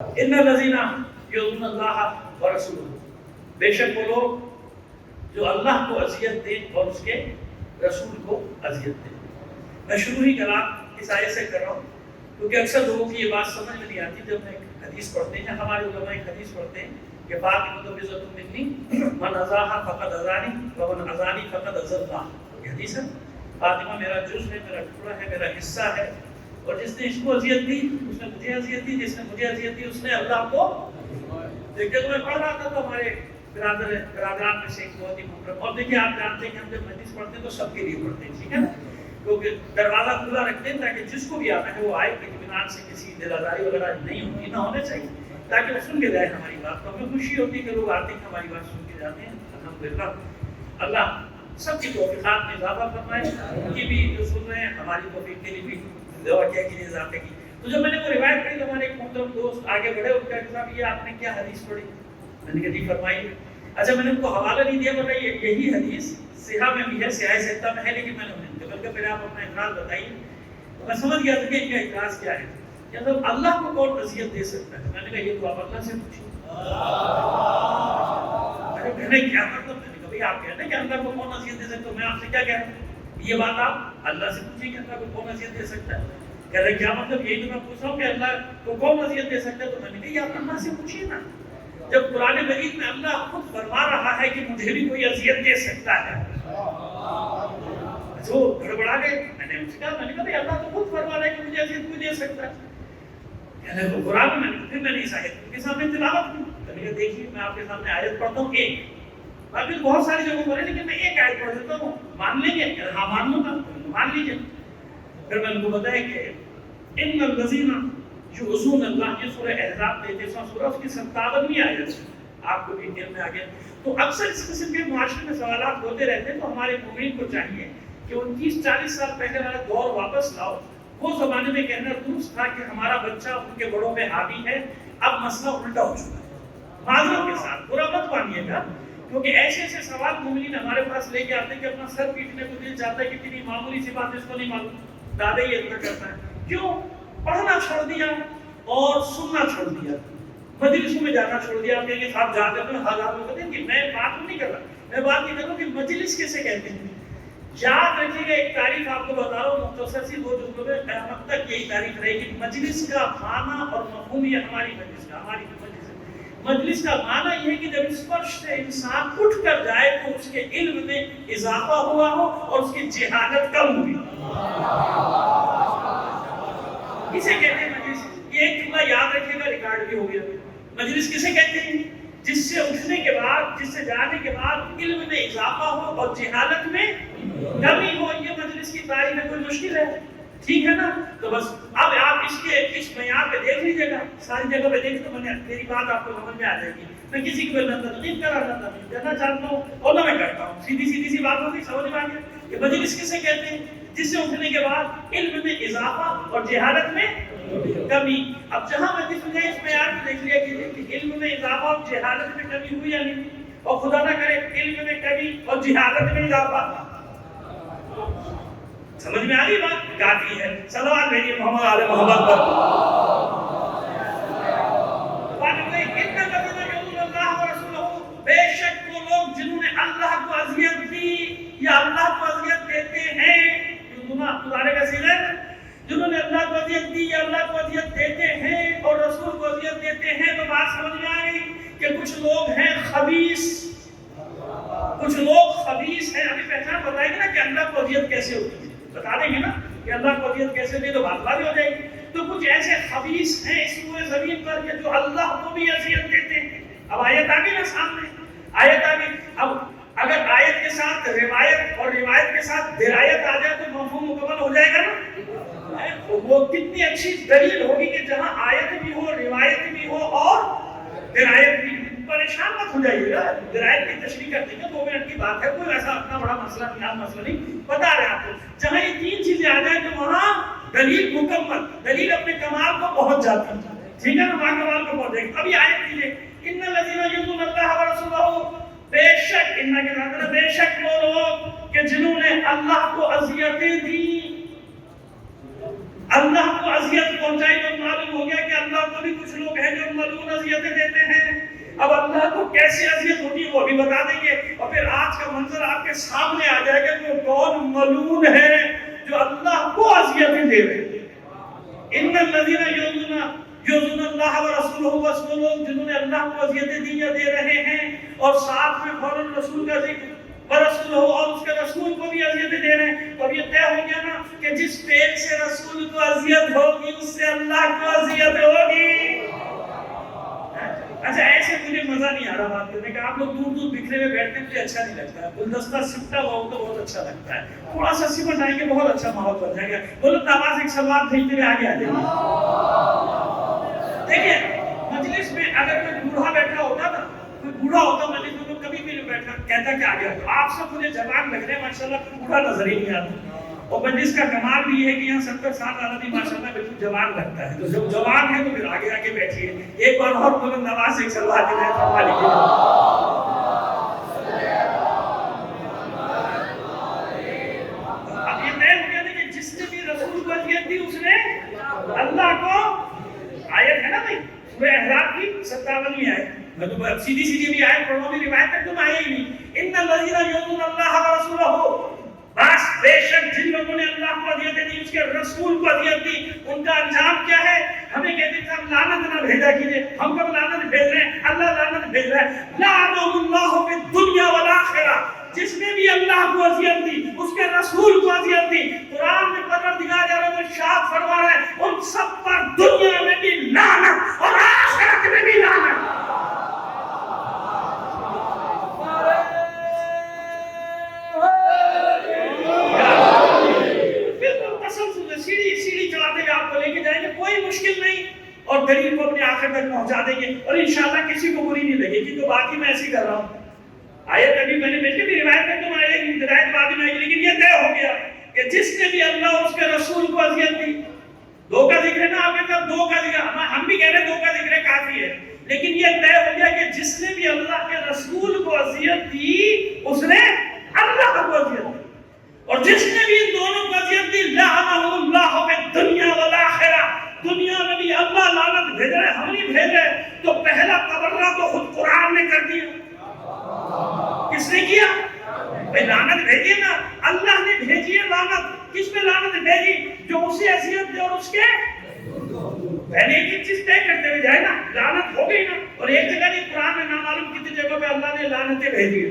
ان الذین یؤذون اللہ ورسولہ، بے شک وہ لوگ جو اللہ کو اذیت دیں اور اس کے رسول کو اذیت دیں۔ میں شروع ہی کلام اس آیت سے کر رہا ہوں کیونکہ اکثر لوگوں کی یہ بات سمجھ میں نہیں آتی جب میں ایک حدیث پڑھتے ہیں، ہمارے علماء ایک حدیث پڑھتے ہیں کہ فاطمہ بنت منی من اذاها فقد اذانی ومن اذانی فقد اذى اللہ۔ یہ حدیث ہے، فاطمہ میرا جز ہے، میرا ٹکڑا ہے، میرا حصہ ہے، اور جس نے اس کو اذیت دی اس نے مجھے اذیت دی، جس نے مجھے اذیت دی اس نے اللہ کو۔ دیکھتے تو میں پڑھ رہا تھا تو ہمارے برادران میں سے ایک بہت ہی محترم، اور دیکھیے آپ جانتے ہیں کہ ہم جب حدیث پڑھتے ہیں تو سب کے لیے پڑھتے ہیں، ٹھیک ہے نا، کیونکہ دروازہ کھلا رکھتے ہیں تاکہ جس کو بھی آنا ہے وہ آئے، اطمینان سے، کسی دل آزاری وغیرہ نہیں ہوتی، نہ ہونے چاہیے، تاکہ وہ سن کے جائے ہماری بات۔ تو ہمیں خوشی ہوتی ہے کہ لوگ آتے ہیں ہماری بات سن کے جاتے ہیں، الحمدللہ۔ اللہ سب کی توفیقات میں اضافہ فرمائے، ان کی بھی جو سن رہے ہیں ہماری توفیق کے لیے بھی دعا کیا کیجیے ذاتے کی۔ تو جب میں نے وہ روایت پڑھی تو ہمارے ایک محترم دوست آگے بڑھے، ان کا صاحب یہ آپ نے کیا حدیث پڑھی؟ میں نے کہا جی فرمائیے۔ اچھا میں نے ان کو حوالہ نہیں دیا، بتائیے یہی حدیث صحیحہ میں بھی ہے، صحیح ستہ میں ہے، لیکن میں نے انہیں جبل کے پہلے آپ اپنا اعتراض بتائیے۔ میں سمجھ گیا تھا کہ ان کا اعتراض کیا ہے کہ مطلب اللہ کو کون اذیت دے سکتا ہے؟ میں نے کہا یہ تو آپ اللہ سے پوچھیے۔ میں نے کیا مطلب، میں نے کہا بھائی آپ کہتے ہیں کہ اللہ کو کون اذیت دے سکتا ہے، میں آپ سے کیا کہہ رہا ہوں؟ یہ بات آپ اللہ سے پوچھیے کہ اللہ کو کون اذیت دے سکتا ہے۔ کہہ رہے کیا مطلب، یہی تو میں پوچھ رہا ہوں کہ اللہ کو کون اذیت دے سکتا ہے؟ تو میں نے کہا یہ آپ اللہ سے پوچھیے نا، جب قرآن مجید میں اللہ خود فرما رہا ہے کہ مجھے بھی کوئی اذیت دے سکتا ہے جو گڑبڑا گئے۔ میں نے ان سے کہا، میں نے کہا اللہ تو خود فرما رہا ہے کہ مجھے اذیت کوئی دے سکتا ہے، کہنے کو قرآن میں پھر میں نے اس آیت کے سامنے تلاوت کی۔ میں نے کہا دیکھیے میں آپ کے سامنے آیت پڑھتا ہوں ایک، باقی بہت ساری جگہوں پر ہے لیکن میں ایک آیت پڑھ دیتا ہوں، مان لیں گے؟ ہاں مان لوں گا، مان لیجیے۔ پھر میں نے کو بتایا کہ ان الذین یؤذون اللہ، یہ سورہ احزاب 33واں سورہ، اس کی 57ویں آیت ہے، آپ کو بھی علم میں آ گیا۔ تو اکثر اس قسم کے معاشرے میں سوالات ہوتے رہتے ہیں، تو ہمارے مومنین کو چاہیے کہ 29-40 سال پہلے والا دور واپس لاؤ۔ وہ زمانے میں کہنا درست تھا کہ ہمارا بچہ ان کے بڑوں پہ حاوی ہے، اب مسئلہ الٹا ہو چکا ہے۔ معذرت کے ساتھ برا مت مانیے گا، کیونکہ ایسے ایسے سوال مومنین ہمارے پاس لے کے آتے ہیں کہ اپنا سر پیٹنے کو دل چاہتا ہے کہ اتنی معمولی سی بات اس کو نہیں معلوم، دادا ہی اتنا کرتا ہے۔ کیوں؟ پڑھنا چھوڑ دیا اور سننا چھوڑ دیا، مجلسوں میں جانا چھوڑ دیا۔ آپ کہیں گے صاحب جاتے ہیں ہزار لوگ کہتے ہیں کہ میں بات نہیں کر رہا، میں بات یہ کر رہا ہوں کہ مجلس کیسے کہتے ہیں۔ یاد رکھیے گا ایک تعریف آپ کو بتا رہا ہوں مختصر سی، دو جملوں میں، قیامت تک یہی تعریف رہے گی۔ مجلس کا معنی اور مفہوم یہ ہماری مجلس کا، ہماری مجلس کا معنی یہ ہے کہ جب اس فرش سے انسان اٹھ کر جائے تو اس کے علم میں اضافہ ہوا ہو اور اس کی جہالت کم ہوئی۔ اسے کہتے ہیں مجلس۔ یہ ایک جملہ یاد رکھیے گا، ریکارڈ بھی ہو گیا۔ مجلس کسے کہتے ہیں؟ جس سے اٹھنے کے بعد، جس سے جانے کے بعد علم میں اضافہ ہو اور جہالت میں کمی ہو، یہ مجلس کی تعریف ہے۔ کوئی مشکل ہے؟ ٹھیک ہے نا؟ تو بس اب آپ اس معیار پہ دیکھ لیجیے گا، ساری جگہ پہ دیکھ تو میری بات آپ کو سمجھ میں آ جائے گی۔ میں کسی کی تنقید کر رہا تھا، کرنا چاہتا ہوں اور نہ میں کرتا ہوں، سیدھی سی بات ہوتی، سمجھ میں آ گیا کہ مجلس کسے کہتے ہیں؟ جس سے اٹھنے کے بعد علم میں اضافہ اور جہالت میں کمی۔ اب جہاں مجلس میں اس معیار میں دیکھ لیا کہ علم میں اضافہ اور جہالت میں کمی ہوئی یا نہیں، اور خدا نہ کرے علم میں کمی اور جہالت میں اضافہ۔ سمجھ میں آ گئی بات؟ کافی ہے، صلوات بھیجیے محمد آل محمد پر۔ بے شک وہ لوگ جنہوں نے اللہ کو اذیت دی یا اللہ کو اذیت دیتے ہیں، مضارع کا صیغہ ہے، جنہوں نے اللہ کو اذیت دی یا اللہ کو اذیت دیتے ہیں اور رسول کو اذیت دیتے ہیں، تو بات سمجھ میں آ گئی کہ کچھ لوگ ہیں خبیث، کچھ لوگ خبیث ہیں۔ ابھی پہچان بتائیں گے نا کہ اللہ کو اذیت کیسے ہوتی ہے، بتا دیں گے نا کہ اللہ کو اذیت کیسے دی، تو بات بات ہو جائے گی۔ تو کچھ ایسے خبیث ہیں اس پورے زمین پر کہ جو اللہ کو بھی اذیت دیتے ہیں۔ اب آیت آ گئی نا سامنے، آیت آ گئی۔ اب اگر آیت کے ساتھ روایت اور روایت کے ساتھ درایت آ جائے تو مفہوم مکمل ہو جائے گا نا۔ وہ کتنی اچھی دلیل ہوگی کہ جہاں آیت بھی ہو، روایت بھی ہو اور درایت بھی۔ پریشان مت ہو جائیے گا، درایت کی تشریح کر دیں گے، 2 منٹ کی بات ہے، کوئی ایسا اتنا بڑا مسئلہ نہیں، بتا رہے ہیں آپ کو۔ جہاں یہ 3 چیزیں آ جائیں تو وہاں دلیل مکمل، دلیل اپنے کمال کو پہنچ جاتی ہے، ٹھیک ہے نا، وہاں کمال کو پہنچ جائے گی۔ ابھی آیت دیجیے، ان الذین یؤذون اللہ ورسولہ، بے شک ان کے ساتھ بے شک وہ لوگ کہ جنہوں نے اللہ کو اذیتیں دی، اللہ کو اذیت پہنچائی تو معلوم ہو گیا کہ اللہ کو بھی کچھ لوگ ہیں جو ملعون اذیتیں دیتے ہیں. اب اللہ کو کیسے اذیت ہوتی ہے وہ بھی بتا دیں گے, اور پھر آج کا منظر آپ کے سامنے آ جائے گا کہ وہ کون ملعون ہے جو اللہ کو اذیتیں دے رہے ہیں. ان الذین یؤذون اللہ ورسولہ, وہ لوگ جنہوں نے اللہ کو اذیتیں دی یا دے رہے ہیں اور ساتھ میں فوراً رسول کا ذکر ورسولہ اور اس کے رسول کو بھی اذیتیں دے رہے ہیں. اور یہ طے ہو گیا نا کہ جس پیٹ سے رسول کو اذیت ہوگی اس سے اللہ کو اذیت ہوگی. اچھا ایسے مجھے مزہ نہیں آ رہا بات کرنے کا, آپ لوگ دور دور بکھرے میں بیٹھتے مجھے اچھا نہیں لگتا ہے. گلدستہ سمٹا ہوا ہو تو بہت اچھا لگتا ہے, تھوڑا سا سمٹ آئیں گے بہت اچھا ماحول بن جائے گا. بولو نواز ایک سلوار بھیجتے ہوئے آگے آ جائیں گے. دیکھیے مجلس میں اگر کوئی بوڑھا بیٹھا ہوتا نا, کوئی بوڑھا ہوتا مجلس میں تو کبھی بھی نہیں بیٹھا کہتا کہ آگے آؤ. آپ سب مجھے جوان لگ رہے ہیں ماشاءاللہ, کوئی بوڑھا نظر ہی نہیں آتا. اور مجلس کا کمال بھی یہ ہے کہ یہاں 70 سال آدمی ماشاءاللہ بالکل جوان لگتا ہے. تو جب جوان ہے تو پھر آگے آگے بیٹھیے. ایک بار اور بولو نواز ایک سلوار کے لیے فرما لیجیے. اب یہ طے ہو گیا کہ جس نے بھی رسول کو اذیت دی اس نے اللہ کو, آیت ہے نا بھائی سورہ احزاب کی 57ویں آیت, میں تو سیدھی سیدھی بھی آیت پڑھوں گی, روایت تک تم آئے ہی نہیں. ان الذین یؤذون اللہ ورسولہ, بس بے شک جن لوگوں نے اللہ کو اذیت دی اس کے رسول کو اذیت دی ان کا انجام کیا ہے. ہمیں کہتے ہیں ہم لعنت نہ بھیجا کیجئے, ہم کب لعنت بھیج رہے ہیں, اللہ لعنت بھیج رہا ہے. لعنهم اللہ فی الدنیا والآخرہ, جس نے بھی اللہ کو اذیت دی اس کے رسول کو اذیت دی, قرآن میں پروردگار عالم ارشاد فرما رہا ہے ان سب پر دنیا میں بھی لعنت اور آخرت میں بھی لعنت. سیڑھی چلاتے ہوئے آپ کو لے کے جائیں گے, کوئی مشکل نہیں, اور غریب کو اپنے آخر تک پہنچا دیں گے, اور انشاءاللہ کسی کو بری نہیں لگے گی. تو باقی میں ایسے ہی کر رہا ہوں. آیت ابھی میں نے بیچ کے بھی روایت میں تم آئے گی, ہدایت بعد میں آئے گی, لیکن یہ طے ہو گیا کہ جس نے بھی اللہ اور اس کے رسول کو اذیت دی. دو کا ذکر ہے نا آپ کے طرف, دو کا ذکر, ہم بھی کہہ رہے ہیں دو کا ذکر کافی ہے, لیکن یہ طے ہو گیا کہ جس نے بھی اللہ کے رسول کو اذیت دی اس نے اللہ کو اذیت دی, اور جس نے بھی ان دونوں کو اذیت دی لعنہ اللہ فی الدنیا والآخرہ, دنیا میں بھی اللہ لعنت بھیج رہے, ہم نہیں بھیج رہے. تو پہلا تبرہ تو خود قرآن نے کر دیا. کس نے کیا بھائی؟ لعنت بھیجیے نا, اللہ نے بھیجی ہے لعنت. کس پہ لعنت بھیجی؟ جو اسے اذیت دے اور اس کے پہلے ایک چیز طے کرتے ہوئے جائے نا, لعنت ہو گئی نا. اور ایک جگہ نہیں, قرآن میں نامعلوم کتنی جگہوں پہ اللہ نے لعنتیں بھیجی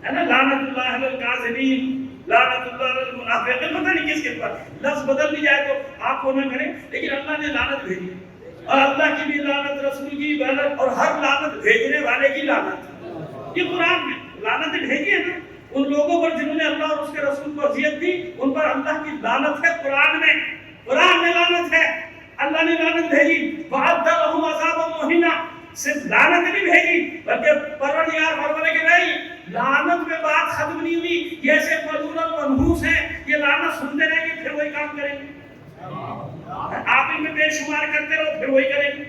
ہے نا. لعنت اللہ علی الکاذبین, لعنت اللہ علی المنافقین, پتہ نہیں کس کے پر لفظ بدل بھی جائے تو آپ کو نہ کریں, لیکن اللہ نے لعنت بھیجی. اور اللہ کی بھی لعنت, رسول کی بھی لعنت, اور ہر لعنت بھیجنے والے کی لعنت. یہ قرآن میں لعنت بھیجی ہے نا ان لوگوں پر جنہوں نے اللہ اور اس کے رسول کو اذیت دی, ان پر اللہ کی لعنت ہے. قرآن میں لعنت ہے, اللہ نے لعنت بھیجی. وَعَدَّ لَهُمْ عَذَابًا مُهِينًا, صرف لعنت نہیں بھیجی بلکہ پروردگار فرمانے کہ نہیں, لعنت میں بات ختم نہیں ہوئی. یہ ایسے ملعون منحوس ہیں, یہ لعنت سنتے رہیں گے پھر وہی کام کریں گے. آپ ان میں بے شمار کرتے رہو پھر وہی کریں گے,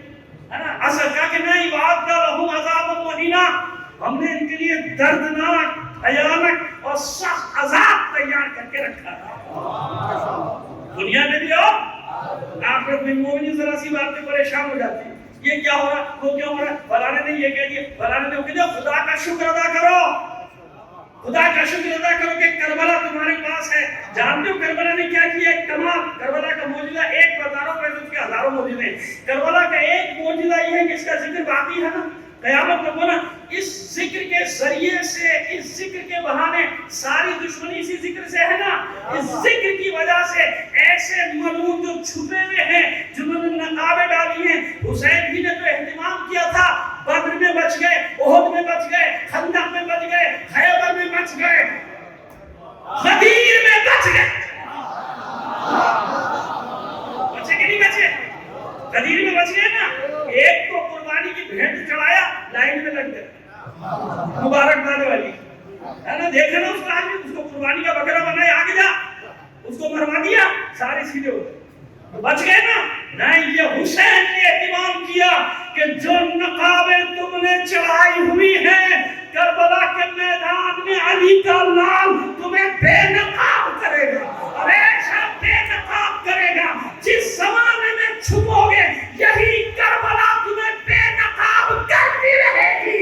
ہے نا. اصل کہا کہ نہیں, وَعَدَّ لَهُمْ عَذَابًا مُهِينًا, ہم نے ان کے لیے دردناک, بھیانک اور سخت عذاب تیار کر کے رکھا ہے دنیا میں بھی. اور آخرت میں مومن ذرا سی بات پہ پریشان ہو جاتے ہیں, یہ کیا ہو رہا, وہ کیا ہو رہا, فلانے نے یہ کہہ دیا, فلانے نے وہ کہہ دیا. خدا کا شکر ادا کرو, خدا کا شکر ادا کرو کہ کربلا تمہارے پاس ہے. جانتے ہو کربلا نے کیا کیا؟ ایک کمال. کربلا کا معجزہ ایک بتا رہا ہوں, ویسے اس کے ہزاروں معجزے ہیں. کربلا کا ایک معجزہ یہ ہے کہ اس کا ذکر باقی ہے نا قیامت تک ہونا. اس ذکر کے ذریعے سے, اس ذکر کے بہانے, ساری دشمنی اسی ذکر سے ہے نا. اس ذکر کی وجہ سے ایسے ملعون جو چھپے ہوئے ہیں, جنہوں نے نقابیں ڈالی ہیں, حسین بھی نے تو اہتمام کیا تھا, بدر میں بچ گئے, احد میں بچ گئے, خندق میں بچ گئے, خیبر میں بچ گئے, غدیر میں بچ گئے. بچے کہ نہیں بچے؟ غدیر میں بچ گئے نا. ایک تو قربانی کی بھینٹ چڑھایا, لائن میں لگ گئے, مبارکباد والی, ہے نا. دیکھے نا اس کا آدمی, اس کو قربانی کا بکرا بنایا, آگے جا, اس کو مروا دیا, سارے سیدھے ہو گئے, بچ گئے نا. نہیں, یہ حسین نے اہتمام کیا کہ جو نقابیں تم نے چڑھائی ہوئی ہیں کربلا کے میدان میں, علی کا لال تمہیں بے نقاب کرے گا, ہمیشہ بے نقاب کرے گا. جس زمانے میں چھپو گے یہی کربلا تمہیں بے نقاب کرتی رہے گی.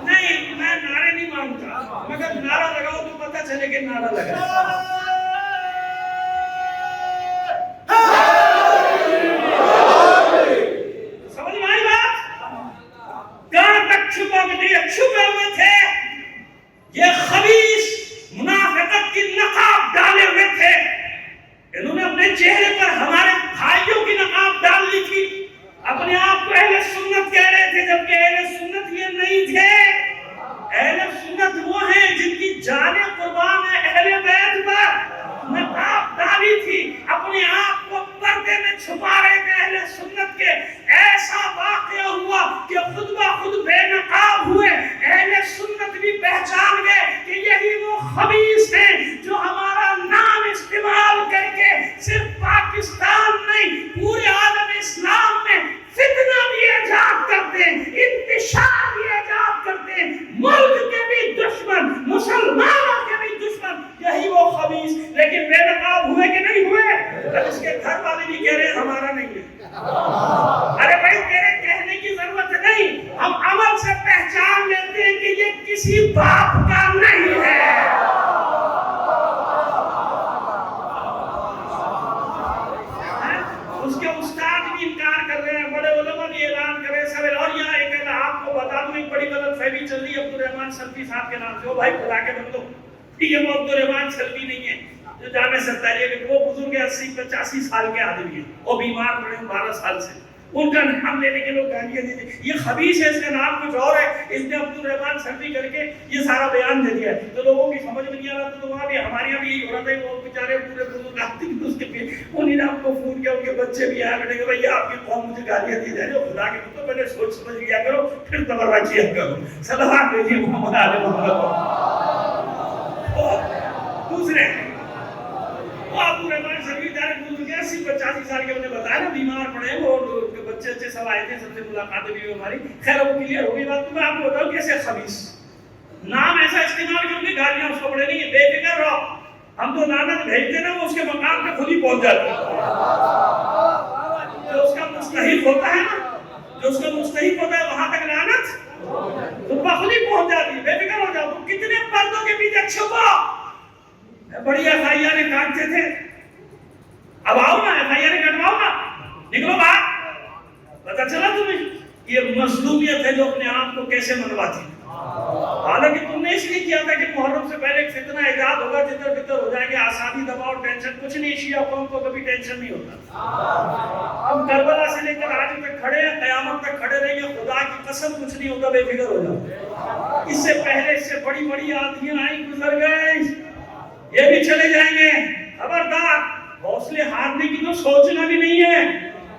نہیں میں نعرے نہیں مانتا مگر نعرہ لگاؤ تو پتہ چلے کہ نعرہ لگا. چھپے ہوئے تھے یہ خبیث منافقت کی نقاب ڈالے ہوئے تھے. انہوں نے اپنے چہرے پر ہمارے بھائیوں کی نقاب ڈال لی تھی. اپنے آپ کو اہل سنت کہہ رہے تھے جبکہ اہل سنت یہ نہیں تھے. اہل سنت وہ ہیں جن کی جانیں قربان ہے اہل بیت پر. نقاب ڈالی تھی اپنے آپ کو پردے میں چھپا رہے تھے اہل سنت کے. ایسا واقعہ ہوا کہ خود بخود بے نقاب ہوئے. اہل سنت بھی پہچان گئے کہ یہی وہ خبیث ہیں جو ہمارا نام استعمال کر کے صرف پاکستان نہیں پورے عالم اسلام میں فتنہ بھی ایجاد کرتے ہیں, انتشار بھی ایجاد کرتے ہیں, ملک کے بھی دشمن مسلمانوں کے بھی دشمن یہی وہ خبیث. لیکن بے نقاب ہوئے کہ نہیں ہوئے؟ اب اس کے گھر والے بھی کہہ رہے ہیں ہمارا نہیں ہے. ارے بھائی تیرے کہنے کی ضرورت نہیں, ہم عمل سے پہچان لیتے ہیں کہ یہ کسی باپ کا نہیں ہے. اس کے استاد بھی انکار کر رہے ہیں, بڑے علماء بھی اعلان کر رہے ہیں سب. اور یہاں ایک آپ کو بتا دوں ایک بڑی غلط فہمی چل رہی ہے عبدالرحمان سلفی صاحب کے نام سے. وہ بھائی خدا کے بندو یہ وہ عبدالرحمان سلفی نہیں ہے جو جامع ستاریہ کے وہ بزرگ 80-85 سال کے آدمی ہیں, وہ بیمار پڑے 12 سال سے. ان کا نام لینے کے لوگ گالیاں دیتے. یہ خبیث ہے, اس کا نام کچھ اور ہے. اس نے عبدالرحمان سلفی کر کے یہ سارا بیان دے دیا ہے تو لوگوں کی سمجھ میں نہیں آ رہا. تو وہاں بھی ہمارے یہاں بھی یہی ہو رہا تھا. وہ بیچارے پورے بزرگ آتے ہیں اس کے پہ انہیں نے آپ کو فون کیا, ان کے بچے بھی آئے بیٹھے کہ بھائی آپ کی قوم مجھے گالیاں دی جا رہی ہے. خدا کے تو پہلے سوچ سمجھ لیا کرو پھر تبرہ کیا کرو. صلوات بھیجیے محمد علیہ محمد. دوسرے عبدالرحمان سلفی جانے بزرگ 80-85 سال کے, انہیں بتایا نا بیمار پڑے وہ بچے اچھے سب آئے تھے, سب سے ملاقاتیں بھی ہماری. خیر وہ کلیئر ہو گئی بات. تو میں آپ کو بتاؤں کیسے خبیث نام ایسا استعمال کر کے گالیاں اس کو پڑے نہیں ہے. بے فکر رہو, ہم تو لعنت بھیجتے نا وہ اس کے مقام پہ خود ہی پہنچ جاتے ہیں. جو اس کا مستحق ہوتا ہے نا, جو اس کا مستحق ہوتا ہے وہاں تک لعنت تو خود ہی پہنچ جاتی ہے. بے فکر ہو جاؤ. تم کتنے پردوں کے پیچھے چھپو. بڑی ایف آئی آر کاٹتے تھے, اب آؤ نا ایف آئی آر کٹواؤ نا, نکلو باہر. پتا چلا تمہیں یہ مظلومیت ہے جو اپنے آپ کو کیسے منواتی. حالانکہ تم نے اس لیے کیا تھا کہ محرم سے پہلے ایک فتنہ ایجاد ہوگا, جدھر بھیتر ہو جائیں گے آسانی دباؤ ٹینشن. کچھ نہیں, شیعہ قوم کو کبھی ٹینشن نہیں ہوتا. ہم کربلا سے لے کر آج تک کھڑے ہیں, قیامت تک کھڑے رہیں گے. خدا کی قسم کچھ نہیں ہوتا, بے فکر ہو جاؤ. اس سے پہلے اس سے بڑی بڑی آندیاں آئی گزر گئی, یہ بھی چلے جائیں گے. خبردار, حوصلے ہارنے کی تو سوچنا بھی نہیں ہے.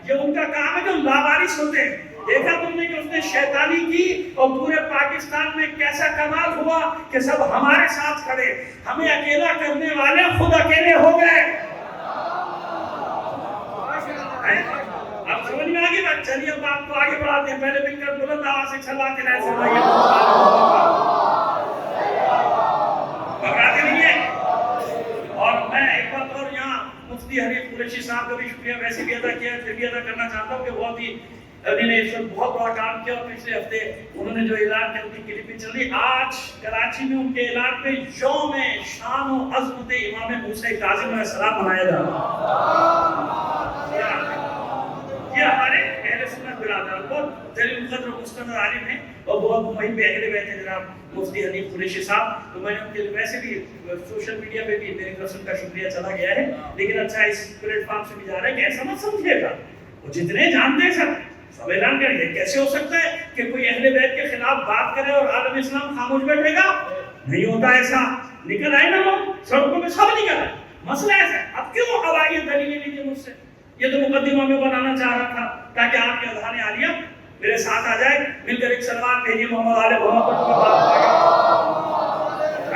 یہ ان کا کام ہے جو لاوارث ہوتے ہیں. دیکھا تم نے کہ اس نے شیطانی کی اور پورے پاکستان میں کیسا کمال ہوا کہ سب ہمارے ساتھ کھڑے. ہمیں اکیلا کرنے والے خود اکیلے ہو گئے. اب سمجھ میں آگے بات. چلیے اب آپ کو آگے بڑھاتے ہیں. پہلے مل کر بلند آواز سے چلاتے رہے سنائیے. گھبراتے نہیں ہیں. اور میں ایک بات اور یہاں مفتی حنیف قریشی صاحب کا بھی شکریہ ویسے بھی ادا کیا, پھر بھی ادا کرنا چاہتا ہوں کہ بہت ہی انہوں نے اس وقت بہت بڑا کام کیا. اور پچھلے ہفتے انہوں نے جو اعلان کیا ان کی کلپنگ چل رہی. آج کراچی میں ان کے اعلان پہ یوم شان و عظمت امام موسیٰ کاظم علیہ السلام منایا جا رہا ہے. یہ ہمارے اہل سنت برادر بہت جلیل القدر و مستند عالم ہیں اور بہت وہیں پہ اہل بیت ہیں جناب مفتی حنیف قریشی صاحب. تو میں نے ان کے ویسے بھی سوشل میڈیا پہ بھی میری طرف سے ان کا شکریہ چلا گیا ہے, لیکن اچھا اس پلیٹ فارم سے بھی جا رہا ہے کہ ایسا مت سمجھیے گا وہ جتنے جانتے ہیں سب اعلان کریں گے. کیسے ہو سکتا ہے کہ کوئی اہل بیت کے خلاف بات کرے اور عالم اسلام خاموش بیٹھے گا؟ نہیں ہوتا ایسا. نکل آئے نا لوگ سڑکوں میں, سب نکل آئے. مسئلہ ایسا ہے. اب کیوں ہوائی دلیلیں لیجیے مجھ سے؟ یہ تو مقدمہ میں بنانا چاہ رہا تھا تاکہ آپ کے اذہان عالیہ میرے ساتھ آ جائے. مل کر ایک سلوات بھیجیے محمد علیہ محمد پر بات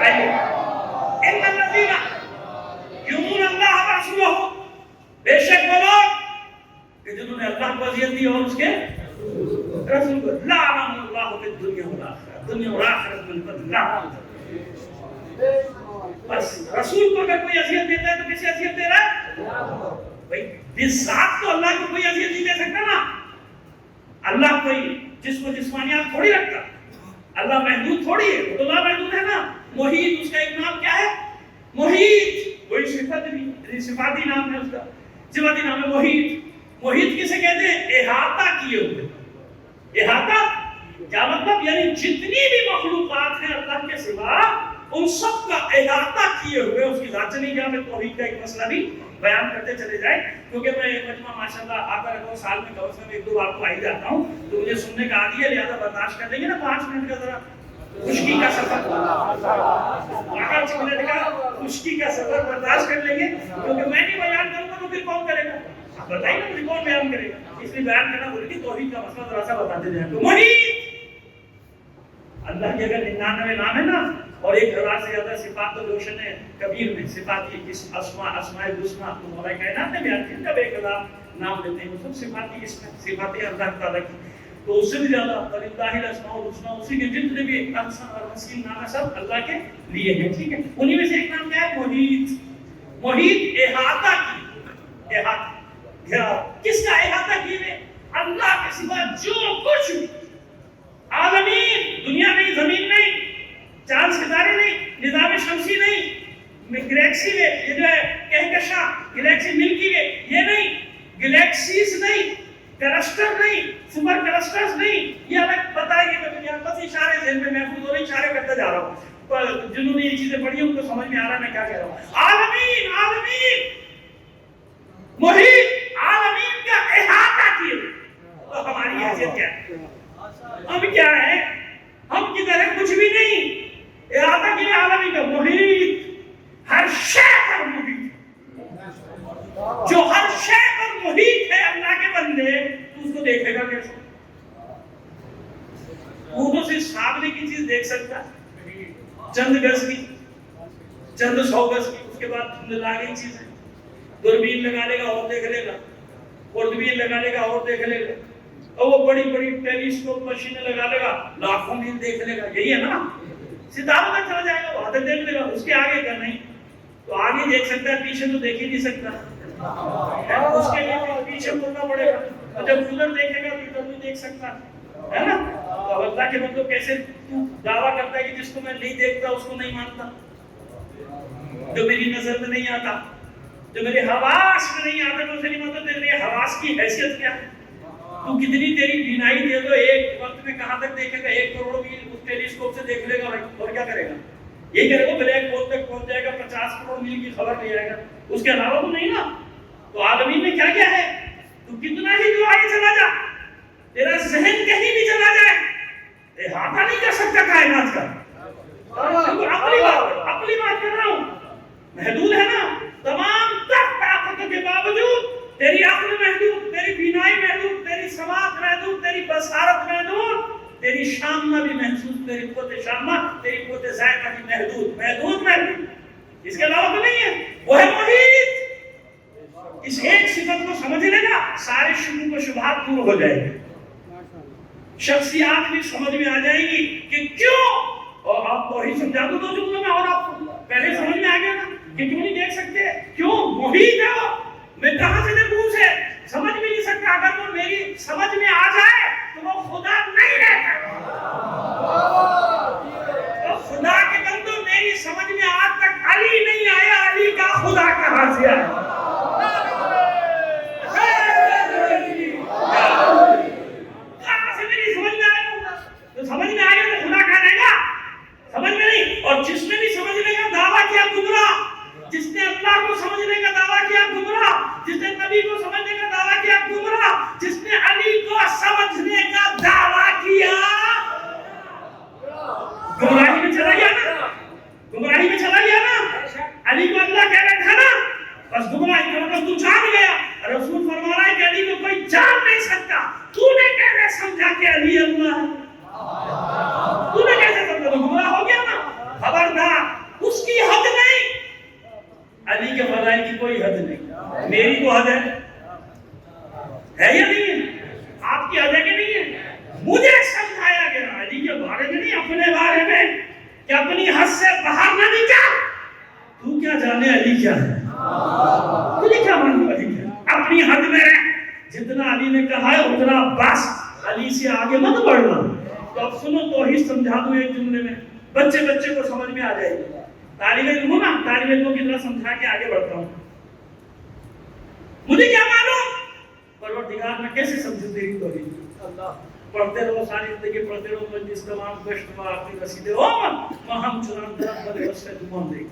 آئیے. ان الذین یؤمنون اللہ ورسولہ, بے شک وہ لوگ کہ جنہوں نے اللہ کو اذیت دی اور اس کے رسول کو, لعنہم رسول کو اگر کوئی اذیت دیتا ہے تو کسے اذیت دے رہا ہے؟ بھائی ذات تو اللہ کو کوئی اذیت نہیں دے سکتا نا. اللہ کوئی جس کو جسمانیات تھوڑی رکھتا, اللہ محدود تھوڑی ہے, وہ تو لا محدود ہے نا. محیط اس کا ایک نام کیا ہے؟ محیط. وہی صفت بھی, صفاتی نام ہے اس کا, صفاتی نام ہے محیط. محیط کسے کہتے ہیں؟ احاطہ کیے ہوئے. احاطہ کیا مطلب؟ یعنی جتنی بھی مخلوقات ہیں اللہ کے سوا ان سب کا احاطہ کیے ہوئے اس کی ذات. چلی گیا میں توحید کا ایک مسئلہ بھی بیان کرتے چلے جائیں, کیونکہ میں مجمع ماشاءاللہ آتا رہتا ہوں, سال میں کم از کم ایک دو بار تو آ ہی جاتا ہوں, تو مجھے سننے کا عادی ہے, لہٰذا برداشت کر لیں گے نا 5 منٹ کا ذرا خشکی کا سفر, 5 منٹ کا خشکی کا سفر برداشت کر لیں گے, کیونکہ میں نہیں بیان کروں گا تو پھر کون کرے گا؟ آپ بتائیے نا, مجھے کون بیان کرے گا؟ اس لیے بیان کرنا بولے کہ توحید کا مسئلہ ذرا سا بتاتے جائیں. تو محیط اللہ کے اگر 99 نام ہے نا, اور 1000 سے زیادہ صفات تو روشن ہے کبیر میں, صفات کی اسماء الحسنی تو مولا کائنات نے بیان کیا, کب 1000 نام لیتے ہیں وہ سب صفاتی اس میں صفات اللہ تعالیٰ کی. تو اس سے بھی زیادہ وللہ الاسماء الحسنی, اسی کے جتنے بھی احسن اور حسین نام ہے سب اللہ کے لیے ہیں. ٹھیک ہے, انہی میں سے ایک نام کیا ہے؟ محیط. محیط احاطہ کی, احاطہ گھیرا. کس کا احاطہ کیے؟ اللہ کے سوا جو کچھ عالمین, دنیا نہیں, زمین نہیں, چاند ستارے نہیں, نظام شمسی نہیں, گلیکسی میں یہ جو ہے کہکشاں, گلیکسی ملکی وے یہ نہیں, گلیکسیز نہیں, کرسٹر نہیں, سپر کرسٹرز نہیں, یہ الگ بتائیں گے. میں دنیا بس اشارے ذہن میں محفوظ ہو رہے, اشارے کرتا جا رہا ہوں, پر جنہوں نے یہ چیزیں پڑھی ہیں ان کو سمجھ میں آ رہا ہے میں کیا کہہ رہا ہوں. عالمین, عالمین محیط, عالمین کا احاطہ کیے. تو ہماری حیثیت کیا ہے؟ ہم کیا ہے؟ ہم کی طرح کچھ بھی نہیں. احاطہ کیے عالمین کا, محیط, ہر شے پر محیط. جو ہر شے پر محیط ہے اللہ کے بندے, تو اس کو دیکھے گا کیسے؟ وہ تو صرف سامنے کی چیز دیکھ سکتا, چند گز کی, چند 100 گز کی, اس کے بعد لگائی چیزیں. دوربین لگا لے گا اور دیکھ لے گا, خوردبین لگا لے گا اور دیکھ لے گا, اور وہ بڑی بڑی ٹیلیسکوپ مشینیں لگا لے گا, لاکھوں میل دیکھ لے گا. یہی ہے نا, ستاروں تک چلا جائے گا, وہاں تک دیکھ لے گا. اس کے آگے کا نہیں, تو آگے دیکھ سکتا ہے, پیچھے تو دیکھ ہی نہیں سکتا. اس کے لیے پیچھے مڑنا پڑے گا, اور جب ادھر دیکھے گا تو ادھر نہیں دیکھ سکتا ہے نا. تو اللہ کے بندوں کیسے دعویٰ کرتا ہے کہ جس کو میں نہیں دیکھتا اس کو نہیں مانتا, جو میری نظر میں نہیں آتا, جو میرے حواس میں نہیں آتا, تو اسے نہیں مانتا. تیرے حواس کی حیثیت کیا ہے؟ تو کتنی تیری بینائی دے دو, ایک وقت میں کہاں تک دیکھے گا؟ 1 کروڑ میل اس ٹیلیسکوپ سے دیکھ لے گا, اور کیا کرے گا؟ یہ کرے گا بلیک ہول تک پہنچ جائے گا, 50 کروڑ میل کی خبر لے جائے گا, اس کے علاوہ تو نہیں نا. تو عالمین میں کیا کیا ہے؟ تو کتنا ہی جو آگے چلا جا, تیرا ذہن کہیں بھی چلا جائے, احاطہ نہیں کر سکتا کائنات کا. اپنی بات کر رہا ہوں, محدود ہے نا. تمام تک طاقتوں کے باوجود تیری عقل محدود, تیری بینائی محدود, تیری سماعت محدود, تیری بصارت محدود, تیری شامہ بھی محسوس, تیری قوت شامہ, تیری قوت ذائقہ بھی محدود, محدود. اس کے علاوہ تو نہیں ہے. وہ ہے محیط. اس ایک صفت کو سمجھ لے گا, سارے شبہات و شبہات دور ہو جائیں گے, شخصیات بھی سمجھ میں آ جائے گی کہ کیوں. اور آپ کو ہی سمجھا دو 2 جملوں میں, اور آپ کو پہلے سمجھ میں آ گیا نا کہ کیوں نہیں دیکھ سکتے, کیوں محیط ہے وہ. میں کہاں سے دیکھوں اسے, سمجھ بھی نہیں سکتا. اگر وہ میری سمجھ میں آ جائے تو وہ خدا نہیں رہتا. تو خدا کے بندوں, میری سمجھ میں آج تک علی نہیں آیا, علی کا خدا کہاں سے آیا؟ کہاں سے میری سمجھ میں آیا؟ تو سمجھ میں آیا تو خدا کہاں رہے گا؟ سمجھ میں نہیں. اور جس نے بھی سمجھنے کا دعویٰ کیا گمراہ, جس نے اللہ کو سمجھنے کا دعویٰ کیا گمراہ, جس نے نبی کو سمجھنے کا دعویٰ کیا گمراہ, جس نے علی کو سمجھنے کا دعویٰ کیا گمراہی میں چلا گیا نا, گمراہی میں چلا گیا نا. علی کو اللہ کہہ رہا تھا نا, بس گمراہی کا مطلب تو جان گیا. رسول فرما رہا ہے کہ علی کو کوئی جان نہیں سکتا. تو نے کیسے سمجھا کہ علی اللہ ہے؟ تو نے کیسے سمجھا؟ تو گمراہ ہو گیا نا. خبردار, اس کی حد نہیں, علی کے فضائل کی کوئی حد نہیں. میری تو حد ہے یا نہیں ہے؟ آپ کی حد ہے کہ نہیں ہے؟ مجھے سمجھایا گیا علی کے بارے میں نہیں, اپنے بارے میں, کہ اپنی حد سے باہر نہ نکل. تو کیا علی کیا ہے؟ تجھے کیا معلوم علی کیا ہے؟ اپنی حد میں رہ، جتنا علی نے کہا ہے اتنا بس، علی سے آگے مت بڑھنا۔ تو اب سنو توحید سمجھا دوں ایک جملے میں، بچے کو سمجھ میں آ جائے گی۔ طالب علم ہوں نا، طالب علموں کی طرح سمجھا کے آگے بڑھتا ہوں۔ مجھے کیا معلوم پروردگار میں کیسے سمجھوں تیری توحید؟ اللہ پڑھتے رہو ساری زندگی، پڑھتے رہو مجلس تمام گشت و آخری رسیدے ہو ہم چنان درخت بلے وصفے تمام دے گی۔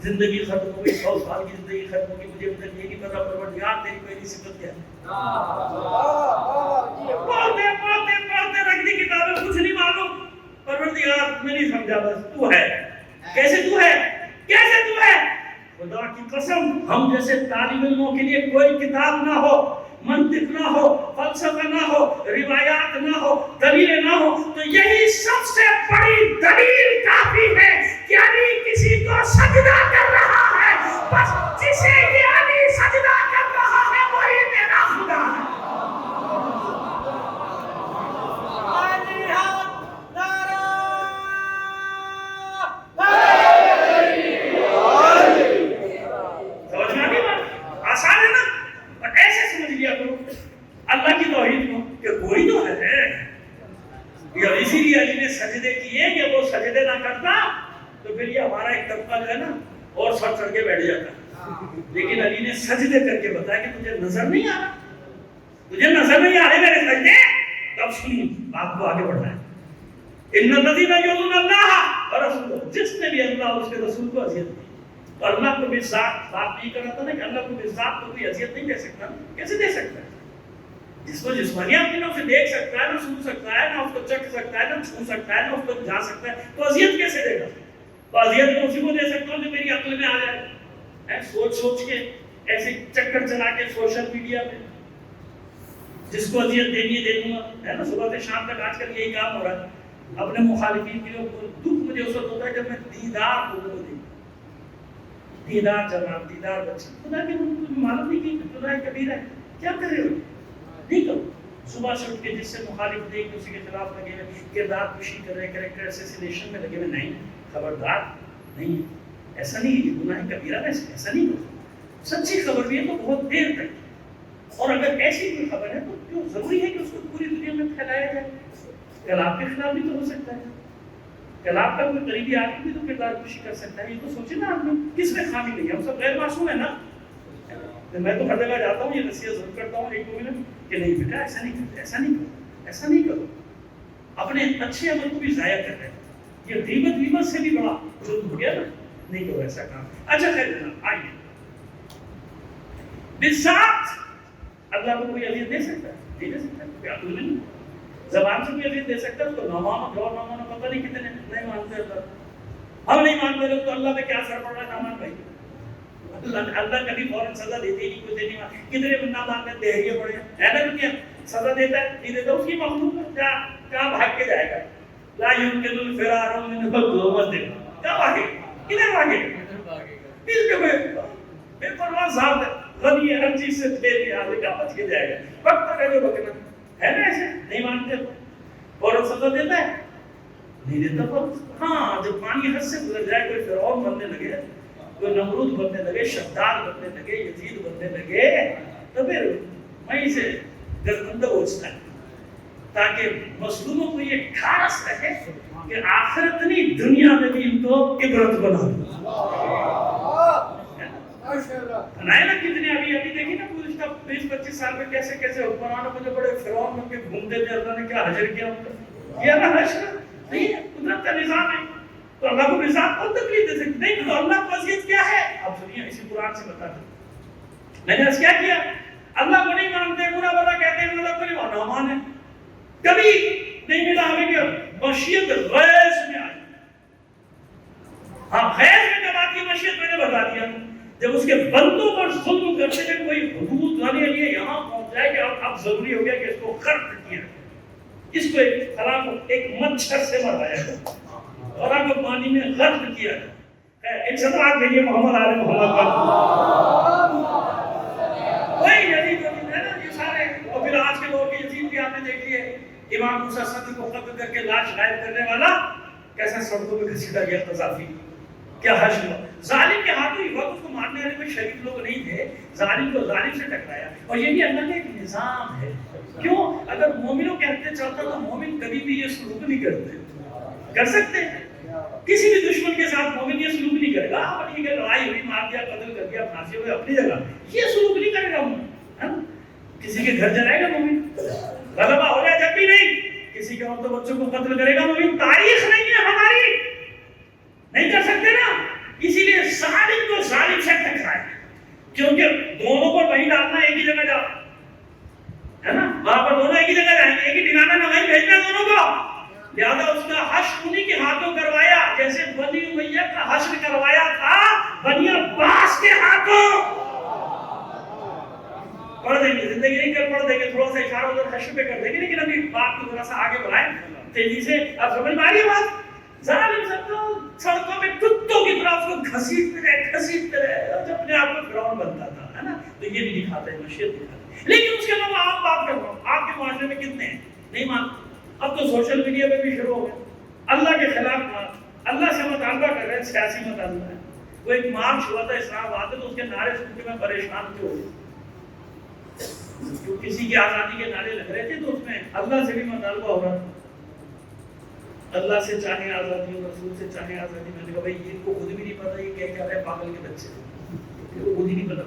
زندگی ختم ہو گئی، 100 سال کی زندگی ختم ہو گئی، مجھے اب تک یہ نہیں پتا پروردگار تیری پہلی صفت کیا ہے۔ پڑھتے رکھ دی کتابیں، کچھ نہیں معلوم۔ پروردگار میں نہیں سمجھا، بس تو ہے۔ کیسے تو ہے؟ کیسے تو ہے؟ خدا کی قسم ہم جیسے طالب علموں کے لیے کوئی کتاب نہ ہو، منطق نہ ہو، فلسفہ نہ ہو، روایات نہ ہو، دلیلیں نہ ہو، تو یہی سب سے بڑی دلیل کافی ہے کہ علی کسی کو سجدہ کر رہا ہے، بس جسے یہ علی سجدہ کر رہا ہے وہی میرا خدا ہے۔ اللہ کی توحید کو کہ کوئی تو ہے، اسی لیے علی نے سجدے کیے کہ وہ سجدے نہ کرتا تو پھر یہ ہمارا ایک طبقہ جو ہے نا اور سر چڑھ کے بیٹھ جاتا، لیکن علی نے سجدے کر کے بتایا کہ تجھے نظر نہیں آ رہا، تجھے نظر نہیں آ رہے میرے سجدے، تب سنی بات کو آگے بڑھنا ہے۔ ان الذین یؤذون اللہ ورسولہ، جس نے بھی اللہ اور اس کے رسول کو اذیت دی، تو اللہ کو بھی ذات بات نہیں کر رہا تھا نا کہ اللہ کو بھی ذات کو کوئی اذیت نہیں دے سکتا، کیسے دے سکتا ہے؟ جس کو جسمانی آپ نہ اسے دیکھ سکتا ہے، نہ سن سکتا ہے، نہ اس کو چکھ سکتا ہے، نہ چھو سکتا ہے، نہ اس کو جا سکتا ہے، تو اذیت کیسے دے گا؟ تو اذیت میں اسی کو دے سکتا ہوں جو میری عقل میں آ جائے، سوچ کے ایسے چکر چلا کے سوشل میڈیا پہ جس کو اذیت دینی ہے دے دوں گا، ہے نا؟ صبح سے شام تک آج کل یہی کام ہو رہا ہے اپنے مخالفین کے لیے۔ دکھ مجھے اس وقت ہوتا ہے جب میں دیدار لوگوں کو دیکھتا، دیدار جناب، دیدار بچے، خدا کے معلوم نہیں کہ خدا کبیرہ ہے، کیا کر رہے ہو؟ نہیں کرو۔ صبح سے اٹھ کے جس سے مخالف دیکھ اسی کے خلاف لگے ہوئے، کردار کشی کر رہے، کریکٹر اسیسینیشن میں لگے ہوئے، نہیں، خبردار نہیں، ایسا نہیں ہے، یہ گناہ کبیرہ ہے، ایسا نہیں کرو۔ سچی خبر بھی ہے تو بہت دیر تک، اور اگر ایسی کوئی خبر ہے تو کیوں ضروری ہے کہ اس کو پوری دنیا میں پھیلایا جائے؟ کل آپ کے خلاف بھی تو ہو سکتا ہے، کل آپ کا کوئی قریبی آدمی بھی تو کردار کشی کر سکتا ہے، یہ تو سوچے نا آپ نے، کس میں خامی نہیں ہے؟ ہم سب غیر معصوم ہیں نا۔ میں تو ہر جگہ جاتا ہوں، یہ نصیحت ضرور کرتا ہوں ایک دو منٹ کہ نہیں بیٹا ایسا نہیں کرتے، ایسا نہیں کرو، ایسا نہیں کرو، اپنے اچھے عمل کو بھی ضائع کر رہے ہیں، یہ غیبت سے بھی بڑا جرم ہو گیا نا، نہیں کرو ایسا کام۔ اچھا خیر جناب آئیے، بالذات اللہ کو کوئی اذیت دے سکتا ہے؟ نہیں دے سکتا، کوئی عقل نہیں، زبان سے کوئی اذیت دے سکتا ہے؟ تو نامانو جو نامانو پتہ نہیں کتنے نہیں مانتے اللہ، ہم نہیں مانتے لوگ، تو اللہ پہ کیا اثر پڑ رہا ہے؟ نامان بھائی، اللہ کبھی فوراً سزا دیتے ہی نہیں، کوئی دینے والا کتنے بندہ مانتے دہریے پڑے ہیں نا، دنیا سزا دیتا ہے نہیں دیتا، اس کی مخلوق ہے کیا بھاگ کے جائے گا؟ لا يمكن الفرار من الظلمات، کیا بھاگے؟ کدھر بھاگے؟ اس کے بے پرواہ ذات غنی ہے، ہر چیز سے دے دیا، کیا بچ کے جائے گا؟ وقت تک ہے جو بکنا ہے نا، ایسے نہیں مانتے فوراً سزا دیتا ہے نہیں دیتا، پر ہاں جب پانی حد سے گزر جائے، کوئی فرعون بننے لگے، کوئی نمرود بننے لگے، شداد بننے لگے، یزید بننے لگے، تو پھر وہیں سے گردن دبوچتا ہے تاکہ مظلوموں کو یہ ٹھارس رہے کہ آخرت نہیں دنیا میں بھی ان کو عبرت بنا بنائے نا۔ کتنے ابھی دیکھیں نا گزشتہ 20-25 سال میں کیسے کیسے حکمرانوں کو جو بڑے فرعون بن کے گھومتے تھے، اللہ نے کیا حشر کیا ان کا، کیا نا حشر نہیں ہے، قدرت کا نظام ہے، تو اللہ کو نظام کون تکلیف دے سکتے نہیں؟ تو اللہ کو اذیت کیا ہے؟ آپ سنیے اسی قرآن سے بتا دیں، میں نے کیا کیا؟ اللہ کو نہیں مانتے، برا بلا کہتے ہیں، اللہ کو نہیں ماننا، مانے کبھی نہیں ملا ہمیں کہ مشیت غیظ میں آئی، ہاں غیظ میں جب آتی ہے مشیت، میں نے بتا دیا، جب اس کے بندوں پر ظلم کرتے ہیں کوئی حدود لانے کے لیے یہاں پہنچ جائے کہ اب ضروری ہو گیا کہ اس کو خرق کیا، اس کو ایک خراب ایک مچھر سے مرایا گیا اور آپ کو پانی میں غرق کیا ہے، ایک صدقات کے لیے محمد آل محمد کا وہی یزید ہے نا، یہ سارے، اور پھر آج کے دور کے یزید بھی آپ نے دیکھ لیے، امام موسیٰ صدیق کو قتل کر کے لاش غائب کرنے والا کیسا سڑکوں پہ گھسیٹا گیا قذافی، کیا حشر ہوا. ظالم کے ہاتھوں ہی وقت اس کو مارنے والے کوئی شریف لوگ نہیں تھے. ظالم کو ظالم سے ٹکرایا. اور یہ بھی اللہ کا ایک نظام ہے. کیوں؟ اگر مومنوں کے ہاتھ چلتا تو مومن کبھی بھی یہ سلوک نہیں کرتے. کر سکتے ہیں؟ کسی بھی دشمن کے ساتھ مومن یہ سلوک نہیں کرے گا. اپنی کہ لڑائی ہوئی، مار دیا، قتل کر دیا، پھانسی ہوئی اپنی جگہ، یہ سلوک نہیں کرے گا مومن. کسی کے گھر جلائے گا مومن، غلبہ ہو جائے جب بھی نہیں. کسی کے عورتوں بچوں کو قتل کرے گا مومن. تاریخ نہیں ہے ہماری، نہیں کر سکتے نا. اسی لیے ظالم کو ظالم سے ٹکرائے، کیونکہ دونوں کو وہیں ڈالنا، ایک ہی جگہ جاؤ، ہے نا. وہاں پر دونوں ایک ہی جگہ جائیں گے، ایک ہی ٹھکانا نہ وہیں بھیجنا دونوں کو. لہٰذا اس کا حشر انہی کے ہاتھوں کروایا، جیسے بنی امیہ کا حشر کروایا تھا بنی عباس کے ہاتھوں. پڑھ دیں گے، زندگی نہیں کر پڑھ دیں گے، تھوڑا سا اشارہ ادھر حشر پہ کر دیں گے، لیکن ابھی بات کو تھوڑا سا آگے بڑھائیں تیزی سے. اب سمجھ میں آ رہی ہے بات؟ ظالم سب تو سڑکوں میں کتوں کی طرح اس کو گھسیٹتے رہے اور جب اپنے آپ کو فرعون بنتا تھا، ہے نا. تو یہ بھی دکھاتا ہے، مشیت دکھاتا ہے. لیکن اس کے علاوہ آپ بات کر رہا ہوں، آپ کے معاشرے میں کتنے ہیں نہیں مانتے. اب تو سوشل میڈیا پہ بھی شروع ہو گئے اللہ کے خلاف، اللہ سے مطالبہ کر رہے ہیں، سیاسی مطالبہ ہے. وہ ایک مارچ ہوا تھا اسلام آباد میں، تو اس کے نعرے سن کے میں پریشان کیوں ہوئی. جو کسی کی آزادی کے نعرے لگ رہے تھے تو اس میں اللہ سے بھی مطالبہ ہو رہا تھا. اللہ سے چاہے آزادی اور رسول سے چاہے آزادی. میں نے کہا بھائی ان کو خود بھی نہیں پتا یہ کیا رہے پاگل کے بچے، ان کو خود ہی نہیں پتا.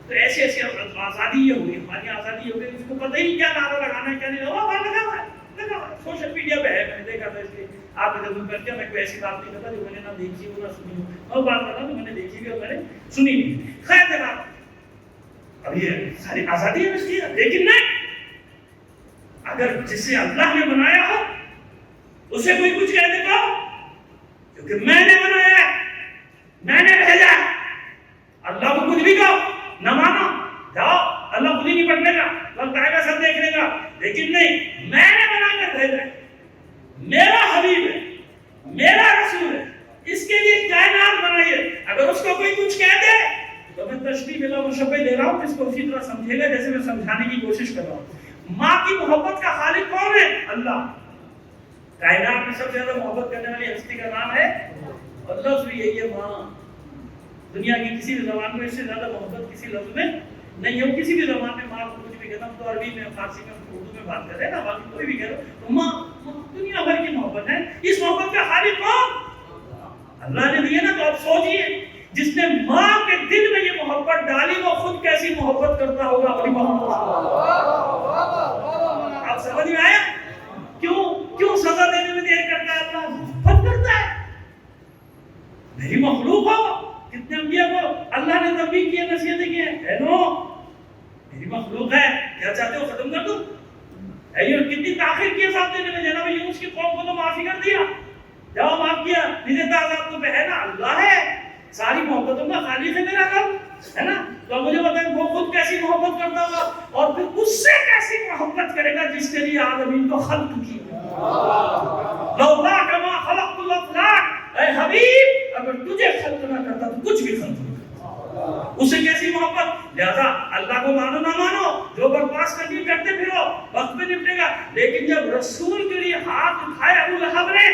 تو ایسے ایسے آزادی یہ ہوئی، ہماری آزادی ہو گئی، اس کو پتہ ہی نہیں کیا نعرہ لگانا ہے کیا نہیں. لگا ہوا ہے سوشل میڈیا پہ ہے، میں نے دیکھا تھا. اس لیے آپ ادھر کر کے میں کوئی ایسی بات نہیں کرتا جو میں نے نہ دیکھی ہو نہ سنی ہو. اور بات کر رہا ہوں میں نے دیکھی بھی اور میں نے سنی نہیں. خیر جناب، اب یہ ساری آزادی ہے اس کی، لیکن نہیں، اگر جسے اللہ نے بنایا ہو اسے کوئی کچھ کہہ دیتا ہو، کیونکہ میں نے بنایا ہے، میں نے بھیجا. اللہ کو کچھ بھی کہو نہ مانو، جاؤ اللہ خود ہی نہیں پڑھنے کا، وقت آئے گا سب دیکھ لے گا. لیکن نہیں، میں نے بنا کر بھیجا ہے، میرا حبیب ہے، میرا رسول ہے، اس کے لیے کائنات بنائی ہے. اگر اس کو کوئی کچھ کہہ دے تو میں تشبیہ بلا مشبہ دے رہا ہوں، اس کو اسی طرح سمجھے گا جیسے میں سمجھانے کی کوشش کر رہا ہوں. ماں کی محبت کا خالق کون ہے؟ اللہ. کائنات میں سب سے زیادہ محبت کرنے والی ہستی کا نام ہے اللہ. سے یہی ہے ماں. دنیا کی کسی بھی زبان میں اس سے زیادہ محبت کسی لفظ میں نہیں ہے. کسی بھی زبان میں ماں کو کچھ بھی کہتا ہوں تو عربی میں، فارسی میں، اردو میں بات کر رہے ہیں نا، باقی کوئی بھی کہہ رہا تو ماں دنیا بھر کی محبت ہے. اس محبت کا خالق کون؟ اللہ نے دی ہے نا. تو آپ سوچئے جس نے ماں کے دل میں یہ محبت ڈالی وہ خود کیسی محبت کرتا ہوگا اپنی محبت. آپ سمجھ میں آیا کیوں سزا دینے میں دیر کرتا ہے؟ اللہ محبت کرتا ہے. میری مخلوق ہو، کتنے انبیاء کو اللہ نے تنبیہ کی ہے، نصیحتیں کی ہیں. اے نو میری مخلوق ہے، کیا چاہتے ہو ختم کر دوں؟ اے یونس کتنی تاخیر کی ہے صاحب دینے میں. جناب یونس کی قوم کو تو معافی کر دیا، جاؤ معاف کیا، نہیں دیتا عذاب تو ہے نا. اللہ ہے، ساری محبتوں کا خالق ہے میرا رب، ہے نا. تو مجھے بتائیں وہ خود کیسی محبت کرتا ہوگا، اور پھر اس سے کیسی محبت کرے گا جس کے لیے عالمین کو خلق کی. لولا کما خلقت الافلاک، اے حبیب اگر تجھے خلق نہ کرتا تو کچھ بھی خلق نہیں کرتا. اسے کیسی محبت. لہذا اللہ کو مانو نہ مانو، جو بکواس کرنی کرتے پھرو، وقت میں نپٹے گا. لیکن جب رسول کے لیے ہاتھ اٹھایا ابو لہب نے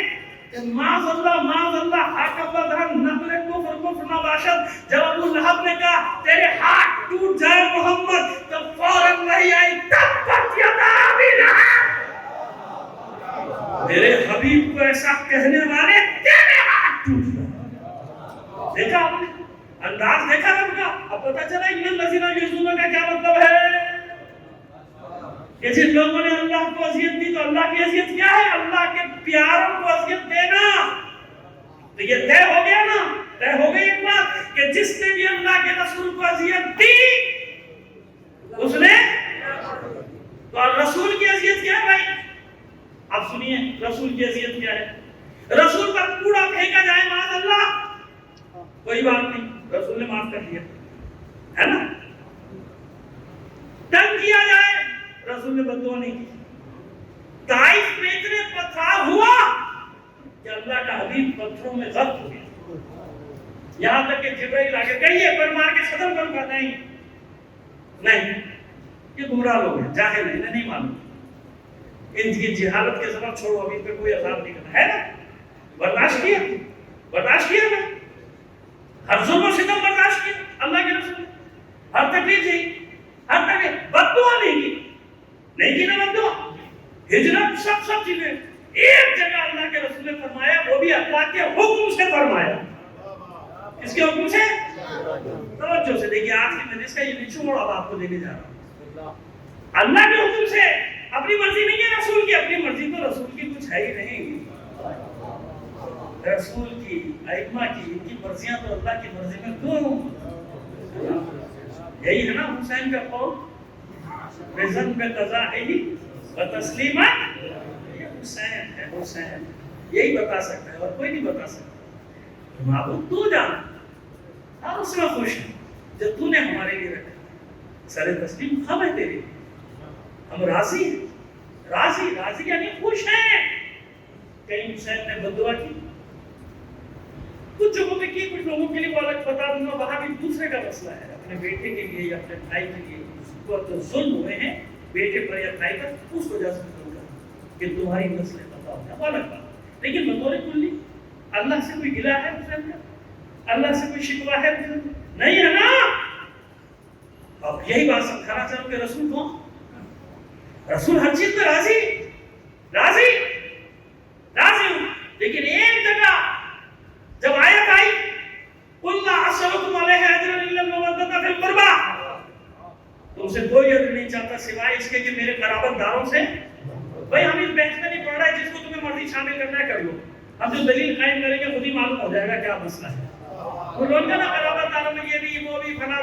کہ معاذ اللہ حق اللہ نقل کفر کفر نباشد، جب ابو لہب نے کہا تیرے ہاتھ ٹوٹ جائے محمد، تو فوراً وحی آئی تبت یدا ابی لہب، میرے حبیب کو ایسا کہنے والے تیرے ہاتھ ٹوٹ جائے. دیکھا آپ نے انداز دیکھا رب کا. اب پتا چلا ان الذین یؤذون کا کیا مطلب ہے کہ جن لوگوں نے اللہ کو اذیت دی تو اللہ کی اذیت کیا ہے؟ اللہ کے پیاروں کو اذیت دینا. تو یہ طے ہو گیا نا، طے ہو گئی ایک بات کہ جس نے بھی اللہ کے رسول کو اذیت دی اس نے، تو رسول کی اذیت کیا ہے بھائی؟ آپ سنیے رسول کی اذیت کیا ہے. رسول پر کوڑا پھینکا جائے معاذ اللہ، کوئی بات نہیں، رسول نے معاف کر دیا، ہے نا. تنگ کیا جائے، رسول نے بددعا نہیں کی. طائف میں اتنے پتھر ہوا کہ اللہ کا حبیب پتھروں میں غرق ہو گیا، یہاں تک کہ جبرائیل آگے کہیے پر مار کے ختم کروں گا. نہیں، یہ گمراہ لوگ ہیں، جاہل ہیں، انہیں نہیں معلوم. ان کی جہالت کے سبب چھوڑو، ابھی پہ کوئی عذاب نہیں کرنا ہے نا. برداشت کیا نا. ہر ظلم و ستم برداشت کیا اللہ کے رسول نے، ہر تکلیف دی، ہر تکلیف، بد دعا نہیں کی، نہیں کی نا بد دعا، ہجرت، سب چیزیں. ایک جگہ اللہ کے رسول نے فرمایا، وہ بھی اللہ کے حکم سے فرمایا. کس کے حکم سے؟ توجہ سے دیکھیے، آج کی میں اس کا یہ نچوڑ اب آپ کو دینے جا رہا ہوں. اللہ کے حکم سے، اپنی مرضی نہیں ہے رسول کی. اپنی مرضی تو رسول کی کچھ ہے ہی نہیں. رسول کی، ائمہ کی، ان کی مرضیاں تو اللہ کی مرضی میں کیوں؟ یہی ہے نا حسین کا قول، بزن بے قضا ہی و تسلیمہ. یہ حسین ہے، حسین یہی بتا سکتا ہے اور کوئی نہیں بتا سکتا. معبود تو جانا، ہم اس میں خوش ہیں جو تو نے ہمارے لیے رکھا. سر تسلیم خم ہے تیرے، ہم راضی ہیں. راضی یعنی خوش ہیں. کہیں حسین نے بددعا کی، کچھ جگہوں پہ کی، کچھ لوگوں کے لیے وہ الگ بتا دوں گا. وہاں بھی دوسرے کا مسئلہ ہے، اپنے بیٹے کے لیے یا اپنے بھائی کے لیے کو تو ظلم ہوئے ہیں بیٹے پر یا بھائی پر، اس وجہ سے ظلم کرنا کہ تمہاری نسلیں بتاؤ ہے، وہ الگ بات. لیکن بطور کلی اللہ سے کوئی گلہ ہے حسین کا؟ اللہ سے کوئی شکوہ ہے حسین کا؟ نہیں ہے نا. اب یہی بات سمجھانا چاہوں کہ رسول کون؟ رسول ہر چیز میں راضی ہوں. لیکن ایک جگہ جب آیت آئی، قُلْ لَا أَسْأَلُكُمْ عَلَيْهِ أَجْرًا إِلَّا الْمَوَدَّةَ فِي الْقُرْبَىٰ، تم سے کوئی اجر نہیں چاہتا سوائے اس کے کہ میرے قرابت داروں سے. بھائی ہم اس بحث میں نہیں پڑھ رہے، جس کو تمہیں مرضی شامل کرنا ہے کر لو. ہم جو دلیل قائم کریں گے خود ہی معلوم ہو جائے گا کیا مسئلہ ہے. وہ لوگ نا قرابت داروں میں یہ بھی وہ بھی فلاں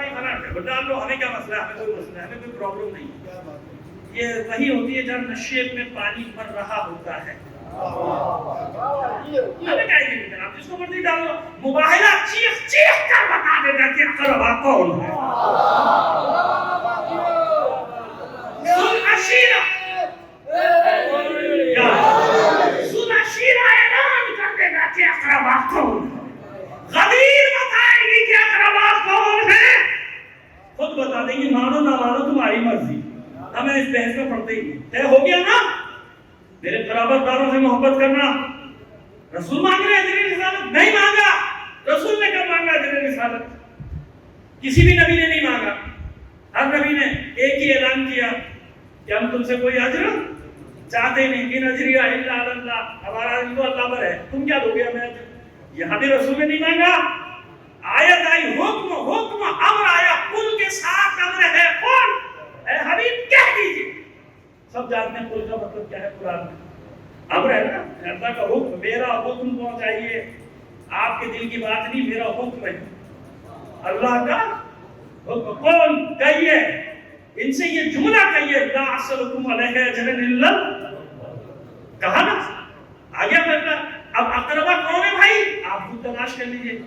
ڈال لو، ہمیں کیا مسئلہ ہے؟ ہمیں کوئی مسئلہ ہے، ہمیں کوئی پرابلم نہیں. یہ وہی ہوتی ہے جب نشیب میں پانی بھر رہا ہوتا ہے. ہمیں کیا ہے کہ آپ جس کو مرضی ڈال لو. مباہلہ چیخ کر بتا دیتا کہ اقربا کون ہے. سن عشیرہ اعلان کر دے گا کہ اقربا کون ہے. غدیر بتائے گی کہ اقربا کون ہے. خود بتا دیں گی، مانو نہ مانو تمہاری مرضی، ہمیں اس بحث میں پڑھتے ہی نہیں. طے ہو گیا نا. میرے قرابت داروں سے محبت کرنا. رسول مانگ رہے اجر رسالت، نہیں مانگا. رسول نے کب مانگا اجر رسالت؟ کسی بھی نبی نے نہیں مانگا. ہر نبی نے ایک ہی اعلان کیا کہ ہم تم سے کوئی اجر چاہتے نہیں. ان اجریہ الا علی اللہ، ہمارا اجر تو اللہ پر ہے، تم کیا دو گے ہمیں اجر؟ یہاں بھی رسول نے نہیں مانگا. آیت آئی، حکم امر آیا، کل کے ساتھ امر ہے. کون؟ اے حبیب کہہ دیجیے. سب جانتے ہیں کل کا مطلب کیا ہے قرآن میں. امر ہے نا، اللہ کا حکم. میرا حکم پہنچائیے. آپ کے دل کی بات نہیں، میرا حکم ہے. اللہ کا حکم. کون؟ کہیے ان سے یہ جملہ کہیے، لا اسألکم علیہ اجرا الا. کہا نا، آگے کرنا. اب اقربا کون ہے بھائی؟ آپ خود تلاش کر لیجئے،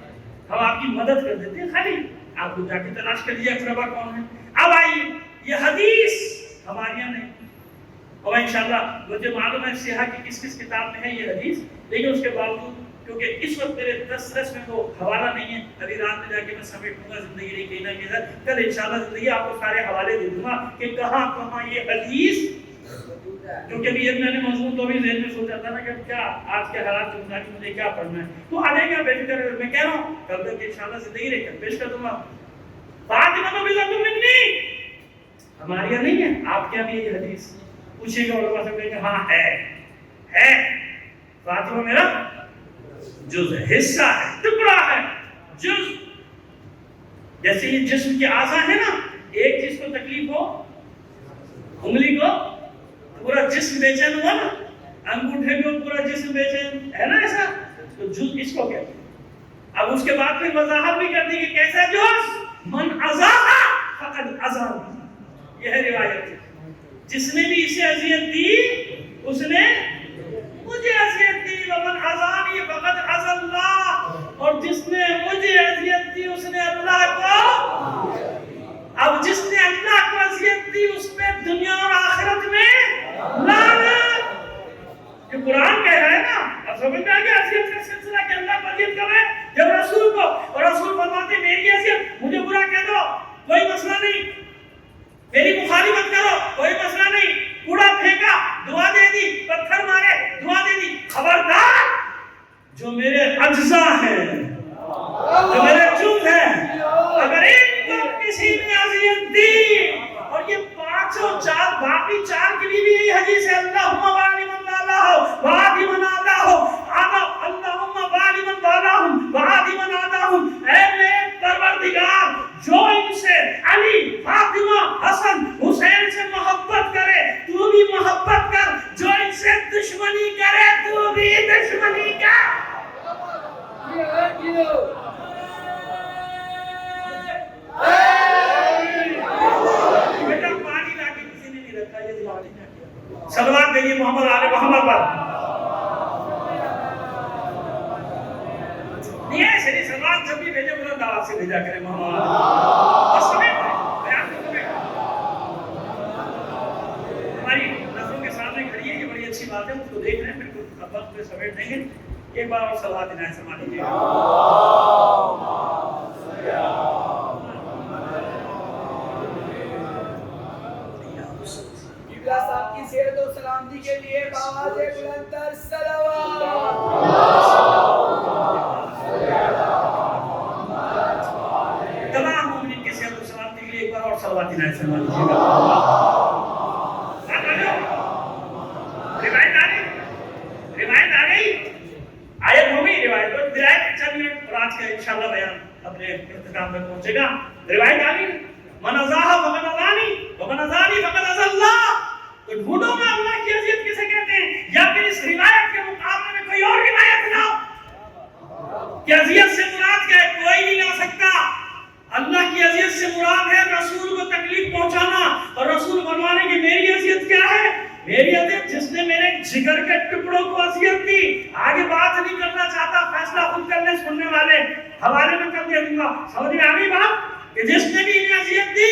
ہم آپ کی مدد کر دیتے ہیں. خالی آپ خود جا کے تلاش کر لیجئے اقربا کون ہے. اب آئیے، یہ حدیث ہمارے یہاں نہیں، اور انشاءاللہ مجھے معلوم ہے سیاح کی کس کتاب میں ہے یہ حدیث. لیکن اس کے باوجود کیونکہ اس وقت میرے دس میں وہ حوالہ نہیں ہے، ابھی رات میں جا کے میں سمیٹوں گا زندگی نہیں کہیں نہ کہیں. کل انشاءاللہ زندگی آپ کو سارے حوالے دے دوں گا کہ کہاں یہ حدیث. کیونکہ ابھی میں نے مضمون تو بھی ذہن میں سوچا تھا نا کہ کیا آج کے حالات کے مطابق مجھے کیا پڑھنا ہے. تو آ جائے گا بے فکر. میں کہہ رہا ہوں کل تک انشاءاللہ زندگی رہ کر پیش کر دوں گا. فاطمہ بنت منی ہمارے یہاں نہیں ہے، آپ کے یہاں بھی یہ حدیث پوچھے گا علماء سے کہیں گے ہاں ہے. فاطمہ میرا جز ہے، حصہ ہے، ٹکڑا ہے. جز جیسے یہ جسم کے اعضاء ہے نا، ایک چیز کو تکلیف ہو، انگلی کو پورا جسم بے چین ہوا نا، انگوٹھے کو پورا جسم بے چین ہے نا، ایسا تو جز اس کو کہتے ہیں. اب اس کے بعد پھر وضاحت بھی کر دی کہ کیسا جز. من اذاها فقد اذانی، یہ ہے روایت. جس نے بھی اسے اذیت دی اس نے مجھے اذیت دی. ومن اذانی فقد اذى اللہ، اور جس نے مجھے اذیت دی اس نے اللہ کو. اب جس نے اللہ کو اذیت دی اس پہ دنیا اور آخرت میں لعنت. یہ قرآن کہہ رہا ہے نا. اب سمجھ میں آ گیا اذیت کا سلسلہ کہ اللہ کو اذیت کرے. جب رسول کو، اور رسول فرماتے میری اذیت، مجھے برا کہہ دو کوئی مسئلہ نہیں، میری مخالفت کرو کوئی مسئلہ نہیں، کوڑا پھینکا دعا دے دی، پتھر مارے دعا دے دی. خبردار جو میرے اجزاء ہیں، جو میرے باقی 4 کے لیے بھی یہی حدیث ہے، اللہم بالی من والاہو وعادی من آداہو، اللہم بالی من والاہم وعادی من آداہم، اے میرے پروردگار جو ان سے علی، فاطمہ، حسن، حسین سے محبت کرے تو بھی محبت کر، جو ان سے دشمنی کرے تو بھی دشمنی کر۔ بیٹا پانی لا کے کسی نے نہیں رکھا، یہ دعا نہیں کیا۔ صلوات دیجیے محمد آل محمد پر۔ نہیں ہے شریف صلوات جب بھی بھیجے بلند آواز سے بھیجا کرے محمد بس سمجھ بیان کو سمجھ۔ ہماری نظروں کے سامنے کھڑی ہے، یہ بڑی اچھی بات ہے، اس کو دیکھ رہے ہیں، بالکل اب وقت پہ سمیٹ دیں گے۔ ایک بار اور صلوات عنایت فرما دیجیے گا۔ صاحب کی صحت و سلامتی کے لیے بآواز بلند تر صلوات۔ تمام مومنین کی صحت و سلامتی کے لیے ایک بار اور صلوات عنایت فرما دیجیے گا۔ روایت آ گئی، آیت ہو گئی، روایت پر درایت چند منٹ اور آج کا انشاءاللہ بیان اپنے اختتام تک پہنچے گا۔ روایت آ گئی، من ازاہ فقد ازانی ومن ازانی فقد ازا اللہ۔ تو ڈھونڈو میں اللہ کی عزیت کسے کہتے ہیں، یا پھر اس روایت کے مقابلے میں کوئی اور روایت لاؤ کہ عزیت سے مراد کیا ہے، کوئی نہیں لا سکتا۔ اللہ کی عزیت سے مراد ہے رسول کو تکلیف پہنچانا، اور رسول فرمانے کی میری عزیت کیا ہے، میری عزیت جس نے میرے جگر کے ٹکڑوں کو عزیت دی۔ آگے بات نہیں کرنا چاہتا، فیصلہ خود کر لیں سننے والے، حوالے میں کر دیا دوں گا۔ سمجھ میں آ گئی بات کہ جس نے بھی انہیں عزیت دی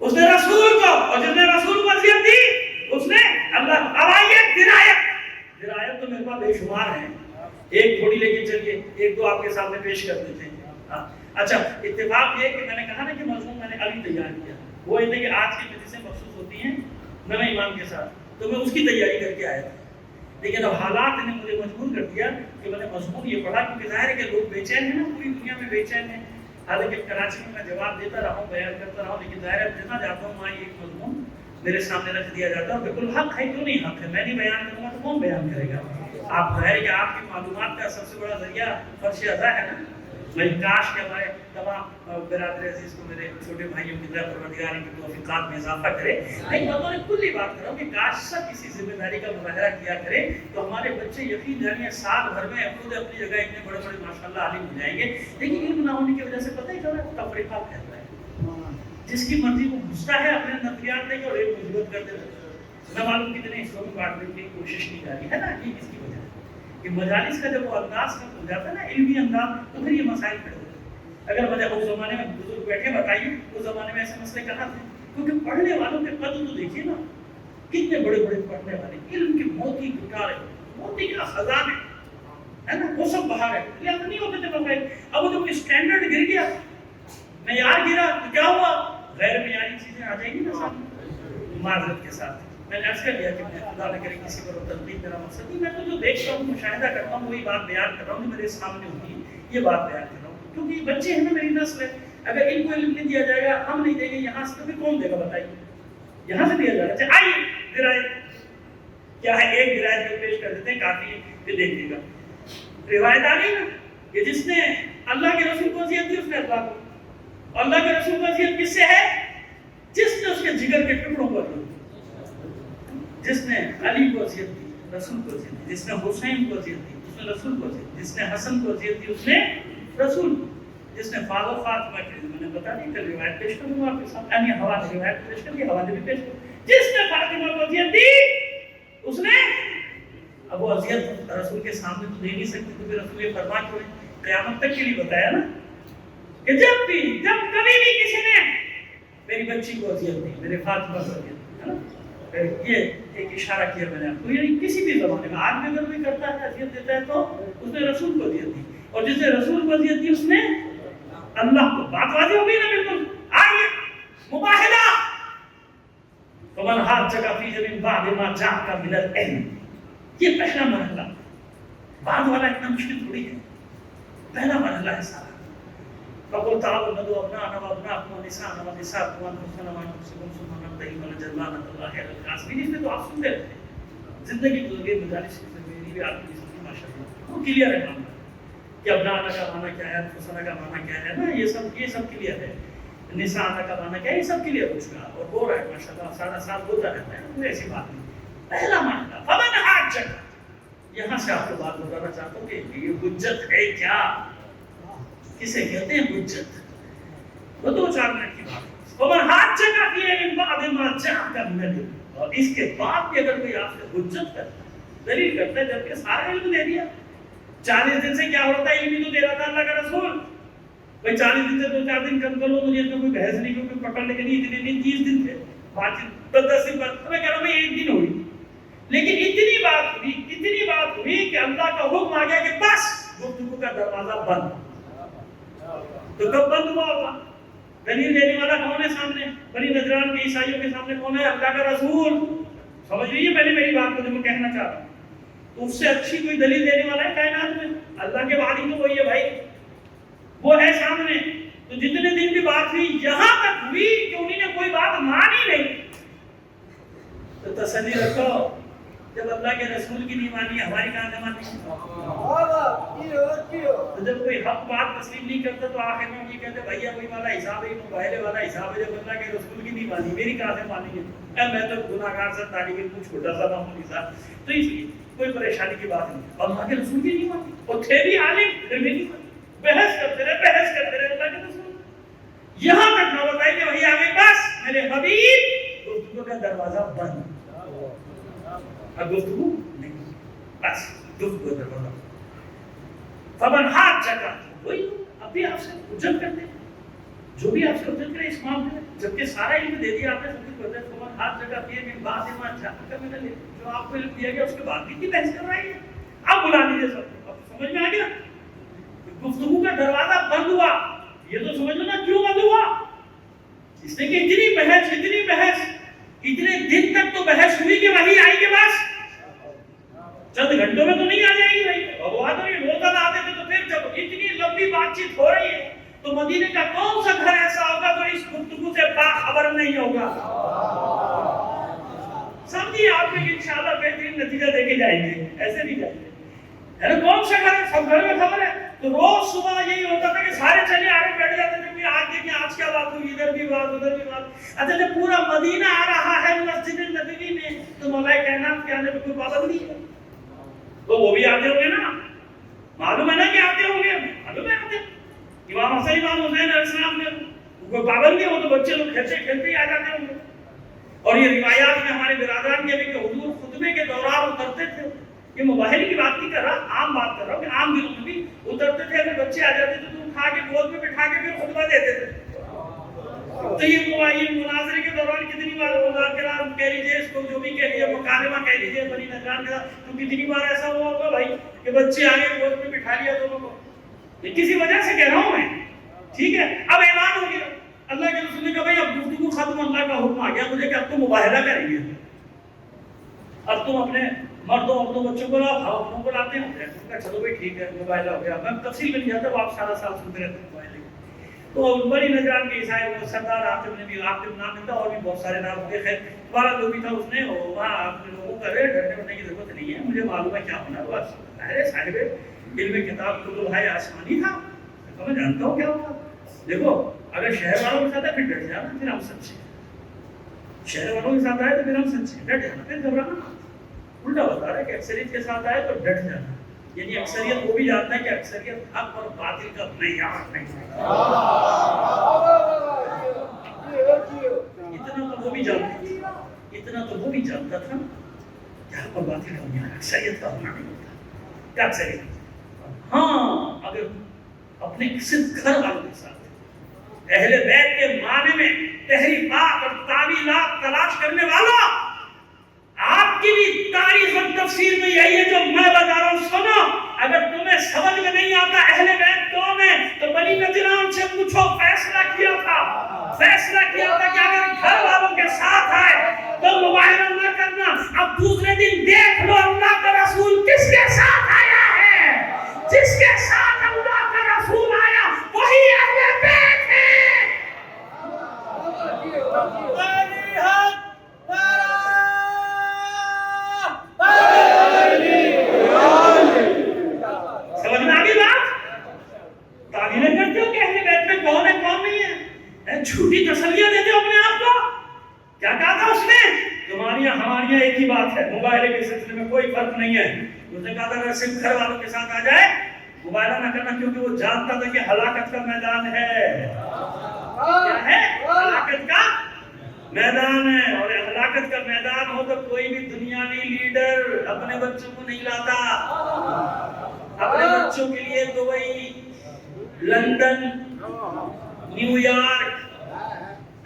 اس نے رسول کو، اور جس نے رسول کو عزیت دی اس نے اللہ۔ اب آئیے درایت تو میرے پاس بے شمار ہیں، ایک تھوڑی لے کے چلیے، ایک دو آپ کے سامنے پیش کر دیتے ہیں۔ اچھا اتفاق یہ کہ میں نے کہا نا کہ مضمون میں نے ابھی تیار کیا، وہ یہ کہ آج کی مجلسیں مخصوص ہوتی ہیں نویں ایمان کے ساتھ، تو میں اس کی تیاری کر کے آیا تھا، لیکن اب حالات نے مجھے مجبور کر دیا کہ میں نے مضمون یہ پڑھا، کیونکہ ظاہر ہے کہ لوگ بے چین ہیں نا، پوری دنیا میں بے چین ہیں۔ حالانکہ کراچی میں جواب دیتا رہا ہوں، بیان کرتا رہا ہوں، لیکن ظاہر ہے جہاں جاتا ہوں وہاں ایک مضمون میرے سامنے رکھ دیا جاتا ہے، بالکل حق ہے، کیوں نہیں حق ہے، میں نہیں بیان کروں گا تو کون بیان کرے گا؟ آپ ظاہر ہے کہ آپ کی معلومات کا سب سے بڑا ذریعہ فرش اعضاء ہے نا۔ میں کاش کہ ہمارے تمام برادر عزیز کو، میرے چھوٹے بھائیوں کی طرح پروردگار ان کی توفیقات میں اضافہ کرے۔ لیکن میں کلی بات کر رہا ہوں کہ کاش سب کسی ذمہ داری کا مظاہرہ کیا کرے تو ہمارے بچے یقین جانیے سال بھر میں خود اپنی جگہ اتنے بڑے بڑے ماشاءاللہ عالم ہو جائیں گے، لیکن علم نہ ہونے کی وجہ سے پتہ ہی چل رہا ہے تفریقہ پھیل رہا ہے، جس کی مرضی وہ گھستا ہے اپنے نظریات لے کے اور ایک مثبت کر دیتا ہے، نہ معلوم کتنے حصوں میں بانٹنے کی کوشش کی جا رہی ہے نا۔ یہ کس کی وجہ ہے کہ مجالس کا جب وہ انداز کا ہو جاتا ہے نا، علمی انداز، تو پھر یہ مسائل کھڑے ہوتے ہیں۔ اگر وجہ اس زمانے میں بزرگ بیٹھے بتائیے اس زمانے میں ایسے مسئلے کہاں تھے، کیونکہ پڑھنے والوں کے قدر تو دیکھیے نا، کتنے بڑے بڑے پڑھنے والے، علم کے موتی گٹارے، موتی کے خزانے ہے نا، وہ سب باہر ہے، لہذا نہیں ہوتے تھے مسائل۔ اب وہ جب اسٹینڈرڈ گر گیا، معیار گرا تو کیا ہوا، غیر معیاری چیزیں آ جائیں گی نا سامنے۔ معذرت کے ساتھ میں نے عرض کر دیا کہ میں خدا نہ کرے کسی پر تنقید میرا مقصد نہیں، میں تو جو دیکھتا ہوں مشاہدہ کرتا ہوں وہی بات بیان کر رہا ہوں، میرے سامنے ہوتی ہے یہ بات بیان کر رہا ہوں، کیونکہ بچے ہیں نا، میری نسل ہے، اگر ان کو علم نہیں دیا جائے گا، ہم نہیں دیں گے یہاں سے، تو پھر کون دے گا بتائیے، یہاں سے دیا جائے گا۔ اچھا آئیے درایت کیا ہے، ایک درایت کو پیش کر دیتے ہیں، کافی ہے، پھر دیکھ لیے گا۔ روایت آ گئی نا کہ جس نے اللہ کے رسول کو اذیت دی اس نے اللہ کو، اللہ کے رسول کو اذیت کس سے ہے، جس نے اس کے جگر کے ٹکڑوں کو اذیت دی، جس نے علی کو اذیت دی رسول کو اذیت دی، جس نے حسین کو اذیت دی اس نے رسول کو اذیت دی، جس نے حسن کو اذیت دی اس نے رسول، جس نے فاضل فاطمہ کی، میں نے بتا دی کہ روایت پیش کروں گا آپ کے ساتھ، یعنی حوالے روایت پیش کر کے حوالے بھی پیش کروں، جس نے فاطمہ کو اذیت دی اس نے، اب وہ اذیت رسول کے سامنے تو دے نہیں سکتی، تو پھر رسول یہ فرما کیوں ہے، قیامت تک کے لیے بتایا نا کہ جب کبھی بھی کسی نے میری بچی کو اذیت دی، میرے فاطمہ کو اذیت دی، ہے نا، یہ ایک اشارہ کیا میں نے آپ کو، یعنی کسی بھی زمانے میں آج بھی اگر کوئی کرتا ہے اذیت دیتا ہے تو اس نے رسول کو اذیت دی، اور جس نے رسول کو اذیت دی اس نے اللہ کو۔ بات واضح ہو گئی نا بالکل۔ آئیے مباہلہ، فمن حاجک فی من بعد ما جاءک من العلم، یہ پہلا مرحلہ، بعد والا اتنا مشکل تھوڑی ہے، پہلا مرحلہ ہے سارا۔ فقل تعالوا ندعو ابناءنا وابناءكم ونساءنا ونساءكم وانفسنا وانفسكم ثم نبتهل فنجعل لعنة الله على الكاذبين. اس میں تو آپ سنتے رہتے ہیں زندگی گزر گئی مجالس میں میری بھی آپ کی سب ماشاءاللہ وہ کلیئر ہے معاملہ کہ ابناءنا کا معنی کیا ہے انفسنا کا معنی کیا ہے نا یہ سب کلیئر ہے. نساءنا کا معنی کیا ہے یہ سب کلیئر ہو چکا اور ہو رہا ہے ماشاءاللہ سارا سال ہوتا رہتا ہے کوئی ایسی بات نہیں. پہلا معنی فمن حاجک یہاں سے آپ کو بات بتانا چاہتا ہوں کہ یہ حجت ہے کیا کسے کہتے ہیں حجت. وہ دو چار منٹ کی بات ہے. فمن حاجک فی من بعد ما جاءک من العلم اور اس کے بعد بھی اگر کوئی آپ سے حجت کرتا ہے دلیل کرتا ہے جبکہ سارا علم دے دیا 40 دن سے کیا ہوتا ہے علم ہی تو دے رہا تھا اللہ کا رسول. بھائی 40 دن سے 2-4 دن کم کر لو مجھے اس میں کوئی بحث نہیں کیونکہ پکڑ لے کے نہیں اتنے دن 30 دن تھے 10 دن بعد میں کہہ رہا ہوں میں 1 دن ہوئی لیکن اتنی بات ہوئی کہ اللہ کا حکم آ گیا کہ بس گفتگو کا دروازہ بند. تو کب بند ہوا ہوگا؟ دلیل دینے والا کون ہے سامنے؟ بنی نجران کے عیسائیوں کے سامنے کون ہے؟ اللہ کا رسول. سمجھ لیجیے پہلے میری بات کو جو میں کہنا چاہ رہا ہوں. تو اس سے اچھی کوئی دلیل دینے والا ہے کائنات میں؟ اللہ کے وعدے تو وہی ہے بھائی وہ ہے سامنے. تو جتنے دن بھی بات ہوئی یہاں تک ہوئی کہ انہوں نے کوئی بات مانی نہیں تو تسلی رکھو جب اللہ کے رسول کی نہیں مانی ہماری کہاں سے مانی. تو جب کوئی حق بات تسلیم نہیں کرتا تو آخر میں یہ کہتے بھیا وہی والا حساب ہے موبائل والا حساب ہے جب اللہ کے رسول کی نہیں مانی میری کہاں سے مانی ہے. میں تو گناہگار سے طالب علم چھوٹا سا معمولی سا تو اس لیے کوئی پریشانی کی بات نہیں. اور اللہ کے رسول کی نہیں مانی اور تھے بھی عالم پھر بھی نہیں مانی بحث کرتے رہے اللہ کے رسول. یہاں تک نہ بتائے کہ وہی آگے بس میرے حبیب گفتگو کا دروازہ بند. اب گفتگو نہیں بس گفتگو کا دروازہ فمن حاجک وہی اب بھی آپ سے حجت کرتے ہیں جو بھی آپ سے حجت کرے اس معاملے میں جبکہ سارا علم دے دیا آپ نے سب کچھ کرتے ہیں. فمن حاجک فی من بعد ما جاءک من العلم جو آپ کو علم دیا گیا اس کے بعد بھی بحث کر رہی ہے. اب بلا دیجیے سب اب سمجھ میں آ گیا گفتگو کا دروازہ بند ہوا. یہ تو سمجھ لو نا کیوں بند ہوا. اس نے کہ اتنی بحث اتنے دن تک تو بحث ہوئی کہ وہی آئی کے پاس چند گھنٹوں میں تو نہیں آ جائے گی بھائی. اب وہ آدمی روزانہ آتے تھے تو پھر جب اتنی لمبی بات چیت ہو رہی ہے تو مدینے کا کون سا گھر ایسا ہوگا جو اس گفتگو سے باخبر نہیں ہوگا. سمجھیے آپ میں انشاءاللہ بہترین نتیجہ دے کے جائیں گے ایسے نہیں جائیں گے. کون سا گھر ہے سب گھر میں خبر ہے. تو روز صبح یہی ہوتا تھا کہ سارے چلے آگے بیٹھ جاتے تھے کہ آج دیکھیں آج کیا بات ہوئی ادھر بھی بات ادھر بھی بات. اچھا جب پورا مدینہ آ رہا ہے مسجد نبوی میں تو مولا کائنات کے آنے پہ کوئی پابندی ہے تو وہ بھی آتے ہوں گے نا. معلوم ہے نا کہ آتے ہوں گے معلوم ہے آتے امام حسین امام حسین علیہ السلام نے کوئی پابندی ہو تو بچے لوگ کھیلتے ہی آ جاتے ہوں گے. اور یہ روایات میں ہمارے برادران کے بھی کہ حضور خطبے کے دوران اترتے تھے. یہ مباہری کی بات نہیں کر رہا عام بات کر رہا ہوں کہ عام دنوں میں بھی اترتے تھے اگر بچے آ جاتے تھے تو اٹھا کے گود میں بٹھا کے پھر خطبہ دیتے تھے. تو یہ مناظرے کے دوران کتنی بار مذاکرہ کہہ لیجیے اس کو جو بھی کہہ لیجیے مکالمہ کہہ لیجیے بنی نجران کا تو کتنی بار ایسا ہوا ہوگا بھائی کہ بچے آگے گود میں بٹھا لیا دونوں کو. یہ کسی وجہ سے کہہ رہا ہوں میں ٹھیک ہے. اب اعلان ہو گیا اللہ کے رسول نے کہا بھائی اب گفتگو ختم اللہ کا حکم آ گیا مجھے کہ اب تم مباہلہ کریں گے. اب تم اپنے مردوں عورتوں بچوں کو لاؤ اپنوں کو لاتے ہیں چلو بھائی ٹھیک ہے مباہلہ ہو گیا. میں تفصیل میں نہیں جاتا وہ آپ سارا سال سنتے رہتے ہیں مباہلے. تو بڑی نجران کے عیسائی سردار عاقب نے بھی عاقب نام ملتا اور بھی بہت سارے نام ہو گئے. خیر دوبارہ جو بھی تھا اس نے وہاں اپنے لوگوں کا ڈرنے وڑنے کی ضرورت نہیں ہے مجھے معلوم ہے کیا ہونا وہ ارے صاحب علم کتاب کو تو ہے آسمانی تھا تو میں جانتا ہوں کیا ہوگا. دیکھو اگر شہر والوں کے ساتھ ہے پھر ڈٹ جانا پھر ہم سچے. شہر والوں کے ساتھ آئے تو پھر ہم سچے ڈٹ جانا پھر گھبرانا. الٹا بتا رہا ہے کہ اکثریت کے ساتھ آئے تو ڈٹ جانا. یعنی اکثریت وہ بھی جانتا ہے کہ اکثریت حق اور باطل کا معیار نہیں ہے. اتنا تو وہ بھی جانتا تھا کہ حق اور باطل کا معیار اکثریت کا ہونا نہیں ہوتا. کیا اکثریت ہاں اگر اپنے صرف گھر والوں کے ساتھ اہل بیت کے معنی میں تحریفات اور تعویلات تلاش کرنے والا آپ کی بھی تاریخ اور تفسیر میں یہی ہے جو میں بتا رہا ہوں سنو. اگر تمہیں سمجھ میں نہیں آتا اہل بیت کون ہے تو بنی نجران سے پوچھو. فیصلہ کیا تھا کہ اگر گھر والوں کے ساتھ آئے تو مباہلہ نہ کرنا. اب دوسرے دن دیکھ لو اللہ کا رسول کس کے ساتھ آیا ہے. جس کے ساتھ اللہ کا رسول آیا وہی اہل بیت تعلیمیں کرتے ہو کہ اہل بیت میں کون ہے کون نہیں ہے، جھوٹی تسلیاں دیتے ہو اپنے آپ کو۔ کیا کہا تھا اس نے؟ تمہاریاں ہماریاں ایک ہی بات ہے، موبائل کے سلسلے میں کوئی فرق نہیں ہے۔ اس نے کہا تھا اگر صرف گھر والوں کے ساتھ آ جائے موبائلہ نہ کرنا، کیونکہ وہ جانتا تھا کہ ہلاکت کا میدان ہے۔ کیا ہے؟ ہلاکت کا میدان ہے، اور ہلاکت کا میدان ہو تو کوئی بھی دنیاوی لیڈر اپنے بچوں کو نہیں لاتا۔ اپنے بچوں کے لیے دبئی، لندن، نیو یارک،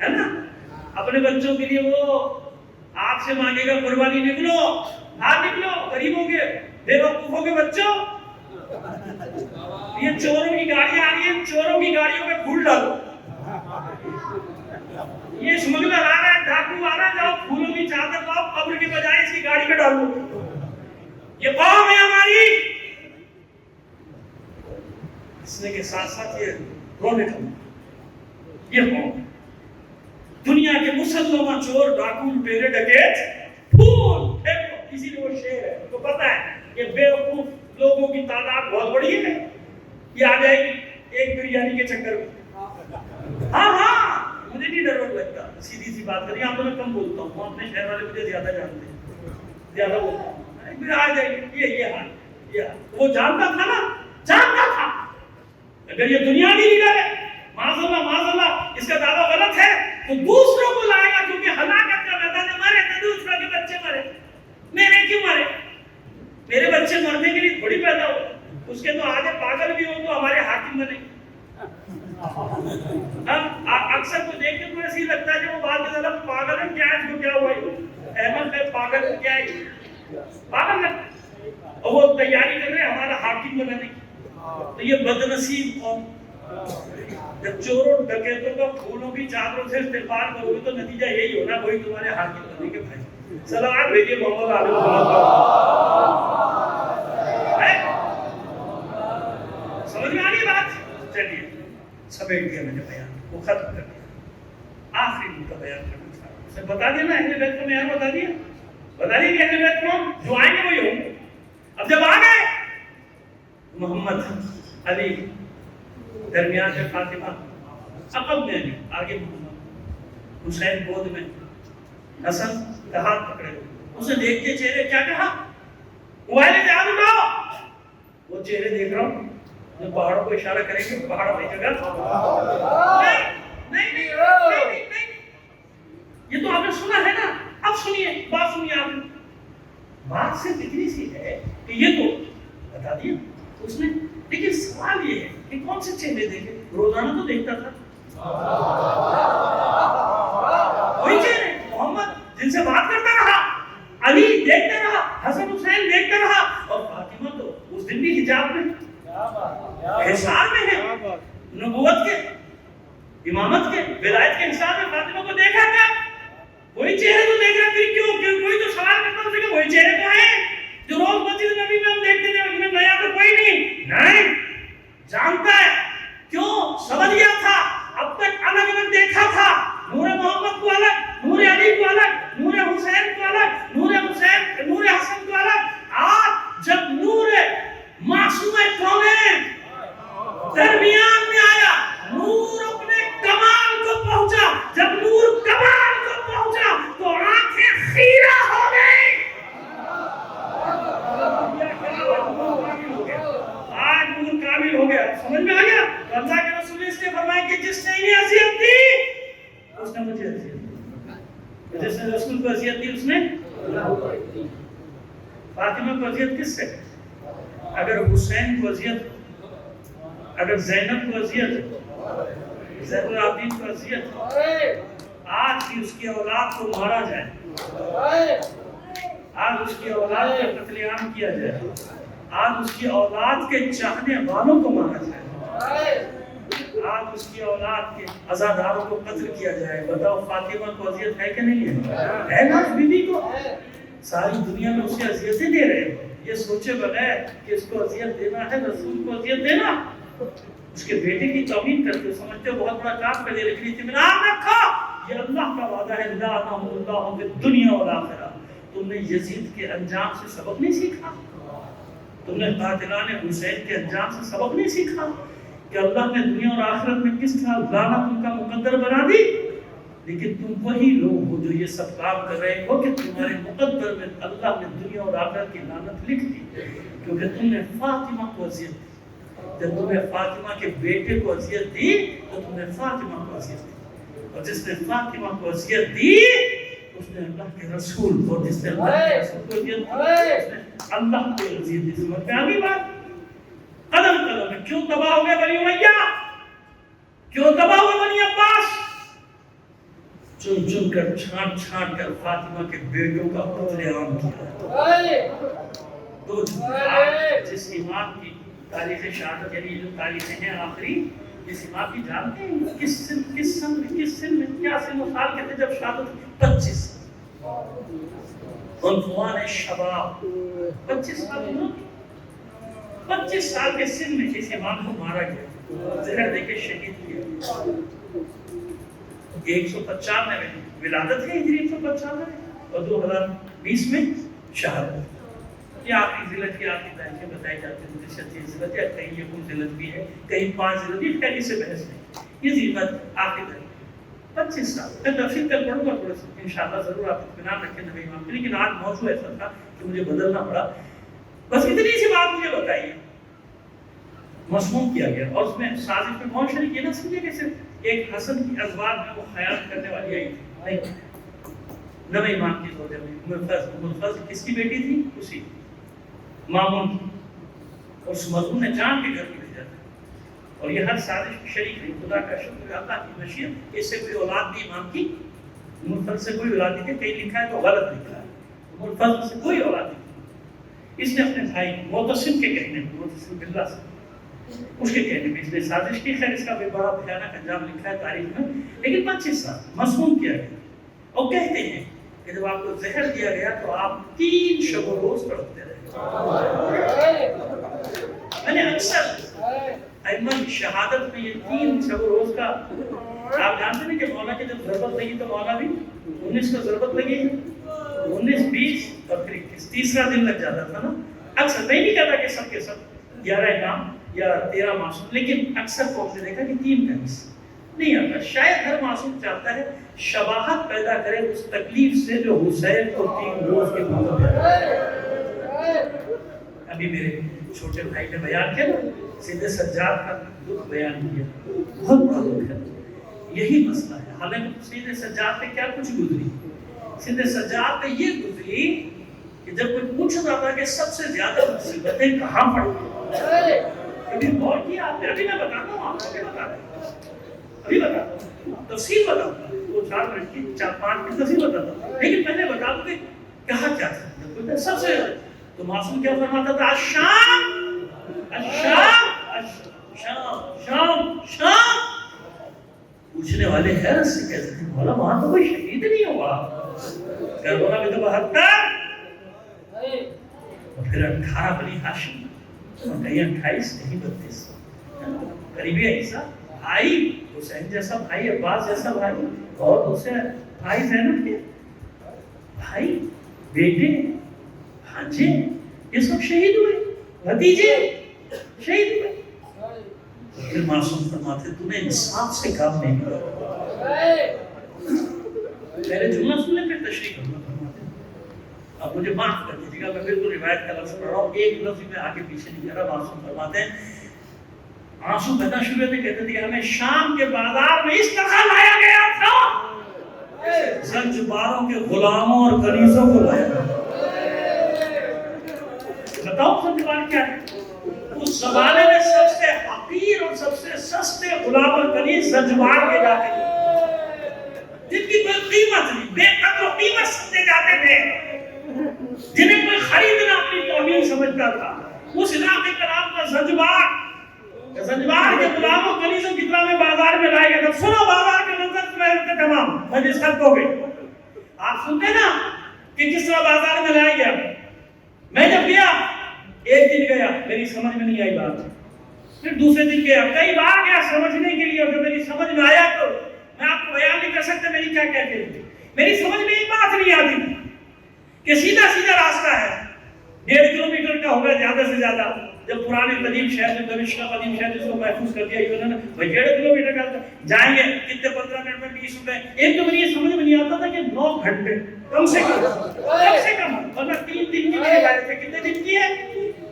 ہے نا، اپنے بچوں کے لیے وہ آپ سے مانگے گا قربانی، نکلو باہر نکلو، غریبوں کے بے وقوفوں کے بچوں، یہ چوروں کی گاڑیاں آ رہی ہیں، چوروں کی گاڑیوں میں پھول ڈالو، یہ اسمگلر آ رہا ہے، ڈاکو آ رہا ہے، جاؤ پھولوں کی چادر لاؤ، قبر کی بجائے اس کی گاڑی میں ڈالو۔ یہ قوم ہے ہماری، ہنسنے کے ساتھ ساتھ یہ رونے کا، یہ قوم دنیا کے مسلمہ چور، ڈاکو، لٹیرے، ڈکیت، پھول پھینکو۔ کسی نے وہ شعر ہے، تو پتہ ہے کہ بے وقوف لوگوں کی تعداد بہت بڑی ہے، یہ آ جائے گی ایک بریانی کے چکر میں۔ ہاں مجھے نہیں ڈر لگتا، سیدھی سی بات کر، یہاں تو میں کم بولتا ہوں، اپنے شہر والے مجھے زیادہ جانتے ہیں، زیادہ بولتا ہوں، پھر آ جائے گی یہ حال، وہ جانتا تھا نا، جانتا تھا اگر یہ دنیاوی لیڈر ہے، معاذ اللہ اس کا دعویٰ غلط ہے تو دوسروں کو لائے گا، کیونکہ ہلاکت کا میدان ہے، مرے تو دوسروں کے بچے مرے، میرے کیوں مرے؟ میرے بچے مرنے کے لیے تھوڑی پیدا ہو، اس کے تو آدھے پاگل بھی ہو تو ہمارے حاکم بنے۔ اکثر کو دیکھ کے تو ایسے ہی لگتا ہے کہ وہ بات میں پاگل ہے، کیا ہے اس کو کیا ہوا ہے، احمد ہے پاگل کیا ہے، پاگل ہے، اور وہ تیاری کر رہے ہیں ہمارا حاکم بنانے کی۔ تو یہ بدنصیب قوم، جب چوروں ڈکیتوں کا پھولوں کی چادروں سے استقبال کرو گے تو نتیجہ یہی ہونا، وہی تمہارے حاکم بنے کے بھائی۔ صلوات بھیجیے محمد علیہ سمجھ میں آ رہی بات؟ چلیے سمیٹ دیا میں نے بیان وہ ختم کر دیا، آخری ان کا بیان کرنا تھا، اسے بتا دیا نا اہل بیت کو معیار بتا دیا کہ اہل بیت کون، جو آئیں گے وہی ہوں گے۔ اب جب آ گئے محمد، علی درمیان میں، فاطمہ عقب میں، علی آگے، محمد حسین گود میں، حسن کا ہاتھ پکڑے، اسے دیکھ کے چہرے کیا کہا، موبائل یاد اٹھاؤ، وہ چہرے دیکھ رہا ہوں جو پہاڑوں کو اشارہ کریں گے، پہاڑوں کی جگہ نہیں، یہ تو آپ نے سنا ہے نا، اب سنیے بات، سنیے آپ نے بات صرف اتنی سی ہے کہ یہ تو بتا دیا اس نے، لیکن سوال یہ ہے کہ کون سے چہرے دیکھے، روزانہ تو دیکھتا تھا وہی چہرے، محمد جن سے بات کرتا رہا، علی دیکھتا رہا، حسن حسین دیکھتا رہا، اور فاطمہ تو اس دن بھی حجاب میں حساب میں ہے، نبوت کے، امامت کے، ولایت کے حساب میں فاطمہ کو دیکھا تھا، وہی چہرے تو دیکھ رہا، پھر کیوں کوئی تو سوال کرتا تھا کہ وہی چہرے تو ہیں جو روز مسجد نبی میں ہم دیکھتے تھے، ان میں نیا تو کوئی نہیں جانتا ہے، کیوں سمجھ گیا تھا، اب تک الگ الگ دیکھا تھا، نور محمد کو الگ، نور علی کو الگ، نور حسین کو الگ، نور حسن کو الگ، آج جب نور معصوم کونین درمیان میں آیا، نور اپنے کمال کو پہنچا، جب نور کمال کو پہنچا تو آنکھیں خیرہ ہو گئی، آج نور کامل ہو گیا، سمجھ میں آ گیا؟ اللہ کے رسول اس نے فرمایا کہ جس نے انہیں اذیت دی اس نے مجھے اذیت دی، جس نے رسول کو اذیت دی اس نے فاطمہ کو اذیت کس سے؟ اگر حسین کو اذیت، اگر زینب کو اذیت، زین العابدین کو اذیت، آج بھی اس کی اولاد کو مارا جائے، آج اس کی اولاد کا قتل عام کیا جائے، آج اس کی اولاد کے چاہنے والوں کو مارا جائے، آج اس کی اولاد کے عزاداروں کو قتل کیا جائے، بتاؤ فاطمہ کو اذیت ہے کہ نہیں ہے نا؟ بی بی کو ساری دنیا میں اسے اذیتیں دے رہے ہیں، یہ سوچے بغیر کہ اس کو اذیت دینا ہے، رسول کو اذیت دینا، اس کے بیٹے کی توہین کرتے سمجھتے ہو بہت بڑا کام کر دے، لیکن اطمینان رکھو یہ اللہ کا وعدہ ہے، لا نعبد اللہ فی الدنیا والآخرہ۔ تم نے یزید کے انجام سے سبق نہیں سیکھا، تم نے قاتلان حسین کے انجام سے سبق نہیں سیکھا، کہ اللہ نے دنیا اور آخرت میں کس طرح لعنت ان کا مقدر بنا دی، لیکن تم وہی لوگ ہو جو یہ سب کام کر رہے ہو کہ تمہارے مقدر میں اللہ نے دنیا اور آخرت کی لعنت لکھ دی، کیونکہ تم نے فاطمہ کو اذیت دی۔ جب تم نے فاطمہ کے بیٹے کو اذیت دی تو تم نے فاطمہ کو اذیت دی، اور جس نے فاطمہ کو اذیت دی اس نے اللہ کے رسول کو، جس نے اللہ کے رسول کو اذیت دی اس نے اللہ کو اذیت دی۔ سمجھ میں آگئی بات؟ قدم قدم میں کیوں تباہ ہو گئے بنی امیہ، کیوں تباہ ہوئے بنی عباس؟ چن چن کر چھانٹ چھانٹ کر فاطمہ کے بیٹوں کا قتل عام کیا۔ تو جس امام کی تاریخ شہادت، یعنی جو تاریخیں ہیں آخری، اس امام کی جانتے ہیں کس سن میں کیا سن و سال کے تھے جب شہادت ہوئی؟ 25 عنفوان شباب، 25 سال عمر، 25 سال کے سن میں اس امام کو مارا گیا، زہر دے کے شہید کیا۔ 195 میں ولادت ہے، ہجری 195 اور 2020 میں شہادت۔ یہ آخری ذلت کی آخری تاریخیں بتائی جاتی ہیں، جیسے 3 ذلت ہے، کہیں یہ کوئی ذلت بھی ہے، کہیں 5 ذلت بھی ہے، سے بحث نہیں۔ یہ ذلت آخری تاریخ 25 سال، میں تفصیل کر پڑھوں گا تھوڑا سا انشاءاللہ، ضرور آپ اطمینان رکھیں نبی امام کی، لیکن آج موضوع ایسا تھا کہ مجھے بدلنا پڑا۔ بس اتنی سی بات مجھے بتائیے، مسموم کیا گیا اور اس میں سازش میں کون شریک؟ یہ نہ سمجھے کہ صرف ایک حسن کی ازواج میں وہ خیانت کرنے والی آئی تھی، نہیں، نبی امام کی زوجہ میں ام الفضل کس کی بیٹی تھی؟ اسی مامون کی، اور اس مرحوم نے جان کے گھر کی بھیجا تھا، اور یہ ہر سازش کی شریک نہیں، خدا کا شکر ہے، اللہ کی مشیت، اس سے کوئی اولاد نہیں امام کی، ام الفضل سے کوئی اولاد نہیں، کہیں لکھا ہے تو غلط لکھا ہے، ام الفضل سے کوئی اولاد نہیں۔ اس نے اپنے بھائی معتصم کے کہنے میں، معتصم باللہ سے، اس کے کہنے میں اس نے سازش کی، خیر اس کا بھی بڑا بھیانک انجام لکھا ہے تاریخ میں، لیکن 25 سال مسموم کیا گیا، اور کہتے ہیں کہ جب آپ کو زہر دیا گیا تو آپ 3 شب و روز تڑپتے رہے۔ میں نے اکثر ائمہ کی شہادت میں یہ 3 شب و روز کا، آپ جانتے ہیں کہ مولا کی جب ضربت لگی تو مولا بھی 19 کو ضربت لگی، 19 20 اور پھر 21، تیسرا دن لگ جاتا تھا نا۔ اکثر میں نہیں کہتا کہ سب کے سب 11 امام یا 13 معصوم، لیکن اکثر کو نے دیکھا کہ 3 کا حصہ نہیں آتا، شاید ہر معصوم چاہتا ہے شباہت پیدا کرے اس تکلیف سے جو حسین کو 3 روز کے بعد ہے۔ ابھی میرے چھوٹے بھائی نے بیان کیا نا، سیدھے سجاد کا دکھ بیان کیا، بہت بڑا دکھ ہے، یہی مسئلہ ہے۔ حالانکہ سیدھے سجاد پہ کیا کچھ گزری، سیدھے سجاد پہ یہ گزری کہ جب کوئی پوچھ رہا تھا کہ سب سے زیادہ مصیبتیں کہاں پڑتی، کبھی غور کیا آپ نے؟ ابھی میں بتاتا ہوں، آپ کو بتا رہا ابھی بتاتا ہوں، تفصیل بتاتا ہوں، 2-4 منٹ کی 4-5 کی تفصیل بتاتا ہوں، لیکن پہلے بتا دوں کہ کہا کیا تھا۔ سب سے تو معصوم کیا فرماتا تھا؟ الشام الشام شام شام شام۔ پوچھنے والے حیرت سے کہتے تھے مولا وہاں تو کوئی شہید نہیں ہوا، کربلا میں تو 72 اور پھر 18 بنی ہاشم، اور کہیں 28 کہیں 32 قریبی حصہ، بھائی حسین جیسا بھائی، عباس جیسا بھائی، اور اسے بھائی زینب کے بھائی، بیٹے، بھانجے، یہ سب شہید ہوئے، بھتیجے شہید ہوئے۔ پھر معصوم فرماتے تو نے انصاف سے کام نہیں کیا۔ میرے جملہ سننے پہ تشریح کرنا فرماتے ہیں، اب مجھے معاف کر دیجیے گا، میں بالکل روایت کا لفظ پڑھ رہا ہوں، ایک لفظ میں آگے پیچھے نہیں کر رہا۔ معصوم فرماتے ہیں آنسو بہنا شروع ہوتے، کہتے تھے ہمیں شام کے بازار میں اس طرح لایا گیا تھا، زنجباروں کے غلاموں اور کنیزوں کو لایا گیا۔ بتاؤ زنجبار کیا ہے؟ اس زمانے میں سب سے حقیر اور سب سے سستے غلام اور کنیز زنجبار کے جاتے تھے، جن کی کوئی قیمت نہیں، بے قدر و قیمت سمجھے جاتے تھے، جنہیں کوئی خریدنا اپنی توہین سمجھتا تھا۔ اس علاقے کا نام تھا زنجبار۔ زنجبار کے غلاموں کنیزوں کی طرح میں بازار میں لائے گئے تھے۔ سنو بازار کے منظر میں تمام مجلس ختم ہو گئی۔ آپ سنتے نا کہ کس طرح بازار میں لائے گیا۔ میں جب گیا، ایک دن گیا، میری سمجھ میں نہیں آئی بات، پھر دوسرے دن گیا، کئی بار گیا سمجھنے کے لیے، اور جب میری سمجھ میں آیا تو میں آپ کو بیان نہیں کر سکتا میری کیا کہتے تھے۔ میری سمجھ میں ایک بات نہیں آتی کہ سیدھا سیدھا راستہ ہے، 1.5 کلومیٹر کا ہوگا زیادہ سے زیادہ. جب پرانے قدیم شہر میں دمشق کا قدیم شہر جس کو محفوظ کر دیا انہوں نے بھائی 1.5 کلومیٹر کا جائیں گے کتنے 15 منٹ میں 20 روپے. ایک تو مجھے یہ سمجھ میں نہیں آتا تھا کہ 9 گھنٹے کم سے کم ورنہ 3 دن کی میری بات ہے. کتنے دن کی ہے؟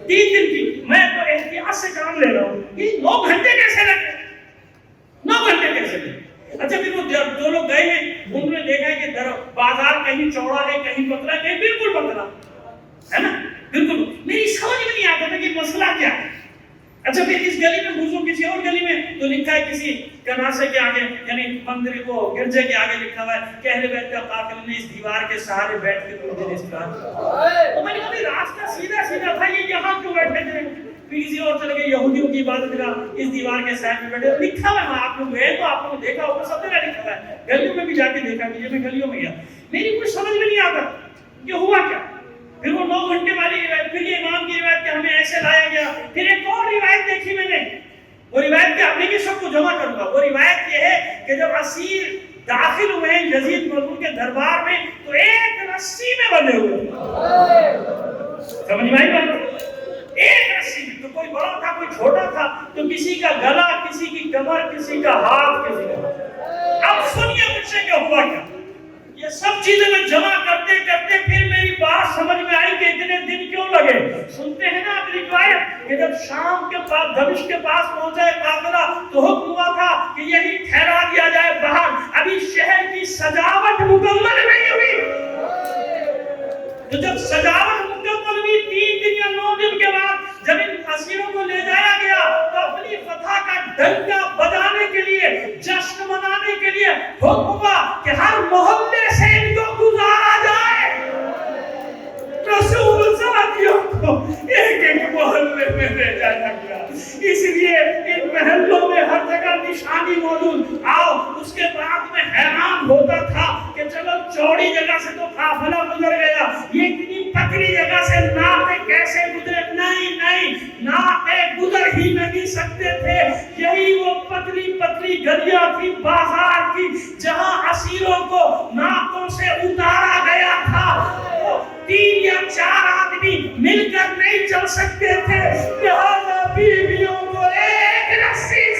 3 دن کی. میں تو احتیاط سے کام لے رہا ہوں یہ 9 گھنٹے کیسے لگے؟ 9 گھنٹے کیسے لگے؟ اچھا پھر وہ جو لوگ گئے ہیں انہوں نے دیکھا ہے کہ بازار کہیں چوڑا ہے کہیں پتلا ہے کہیں بالکل پتلا ہے نا بالکل. میری سمجھ میں نہیں آتا تھا کہ مسئلہ کیا ہے. اچھا پھر اس گلی میں گھسو کسی اور گلی میں تو لکھا ہے کسی کناسے کے آگے یعنی مندر کو گرجے کے آگے لکھا ہوا ہے کہ اہل بیت کا قافلہ نے اس دیوار کے سہارے بیٹھ کے تھوڑی دیر اس کا. تو میں نے کہا راستہ سیدھا تھا یہ یہاں کیوں بیٹھے تھے؟ پھر کسی اور چلے گئے یہودیوں کی عبادت گاہ اس دیوار کے سائے میں بیٹھے. لکھا ہوا ہے آپ لوگ گئے تو آپ لوگوں نے دیکھا ہوگا سب جگہ لکھا ہوا ہے. گلیوں میں بھی جا کے دیکھا کہ میں گلیوں میں گیا میری کچھ سمجھ میں نہیں آتا کہ ہوا کیا. پھر وہ 9 گھنٹے والی روایت پھر یہ امام کی روایت کہ ہمیں ایسے لایا گیا. پھر ایک اور روایت دیکھی میں نے وہ روایت کے ابھی کے سب کو جمع کروں گا. وہ روایت یہ ہے کہ جب اسیر داخل ہوئے ہیں یزید مظلوم کے دربار میں تو ایک رسی میں بندھے ہوئے. سمجھ میں آئی بات؟ ایک رسی میں. تو کوئی بڑا تھا کوئی چھوٹا تھا تو کسی کا گلا کسی کی کمر کسی کا ہاتھ کسی کا. اب سنیے مجھ سے کیا ہوا کیا. یہ سب چیزیں میں جمع کرتے کرتے پھر میری بات سمجھ میں آئی کہ اتنے دن کیوں لگے. سنتے ہیں نا آپ روایت کہ جب شام کے پاس دمشق کے پاس پہنچا قافلہ تو حکم ہوا تھا کہ یہی ٹھہرا دیا جائے باہر. ابھی شہر کی سجاوٹ مکمل نہیں ہوئی. تو جب سجاوٹ مکمل ہوئی 3 دن یا 9 دن کے بعد جب ان اسیروں کو لے جایا گیا تو اپنی فتح کا ڈنکا بجانے کے لیے جشن منانے کے لیے حکم ہوا کہ ہر محلے سے ان کو گزارا جائے. رسول ساتھیوں کو ایک ایک محلے میں لے جایا گیا. اس لیے ان محلوں میں ہر جگہ نشانی موجود. آؤ اس کے بعد میں حیران ہوتا تھا کہ چلو چوڑی جگہ سے تو قافلہ گزر گیا یہ اتنی پتلی جگہ سے ناقے کیسے گزرے. نہیں ناقے گزر ہی نہیں سکتے تھے. یہی وہ پتلی پتلی گلیاں تھی بازار کی جہاں اسیروں کو ناقوں سے اتارا گیا تھا. 3 یا 4 آدمی مل کر نہیں چل سکتے تھے. لہذا بیویوں کو ایک رسی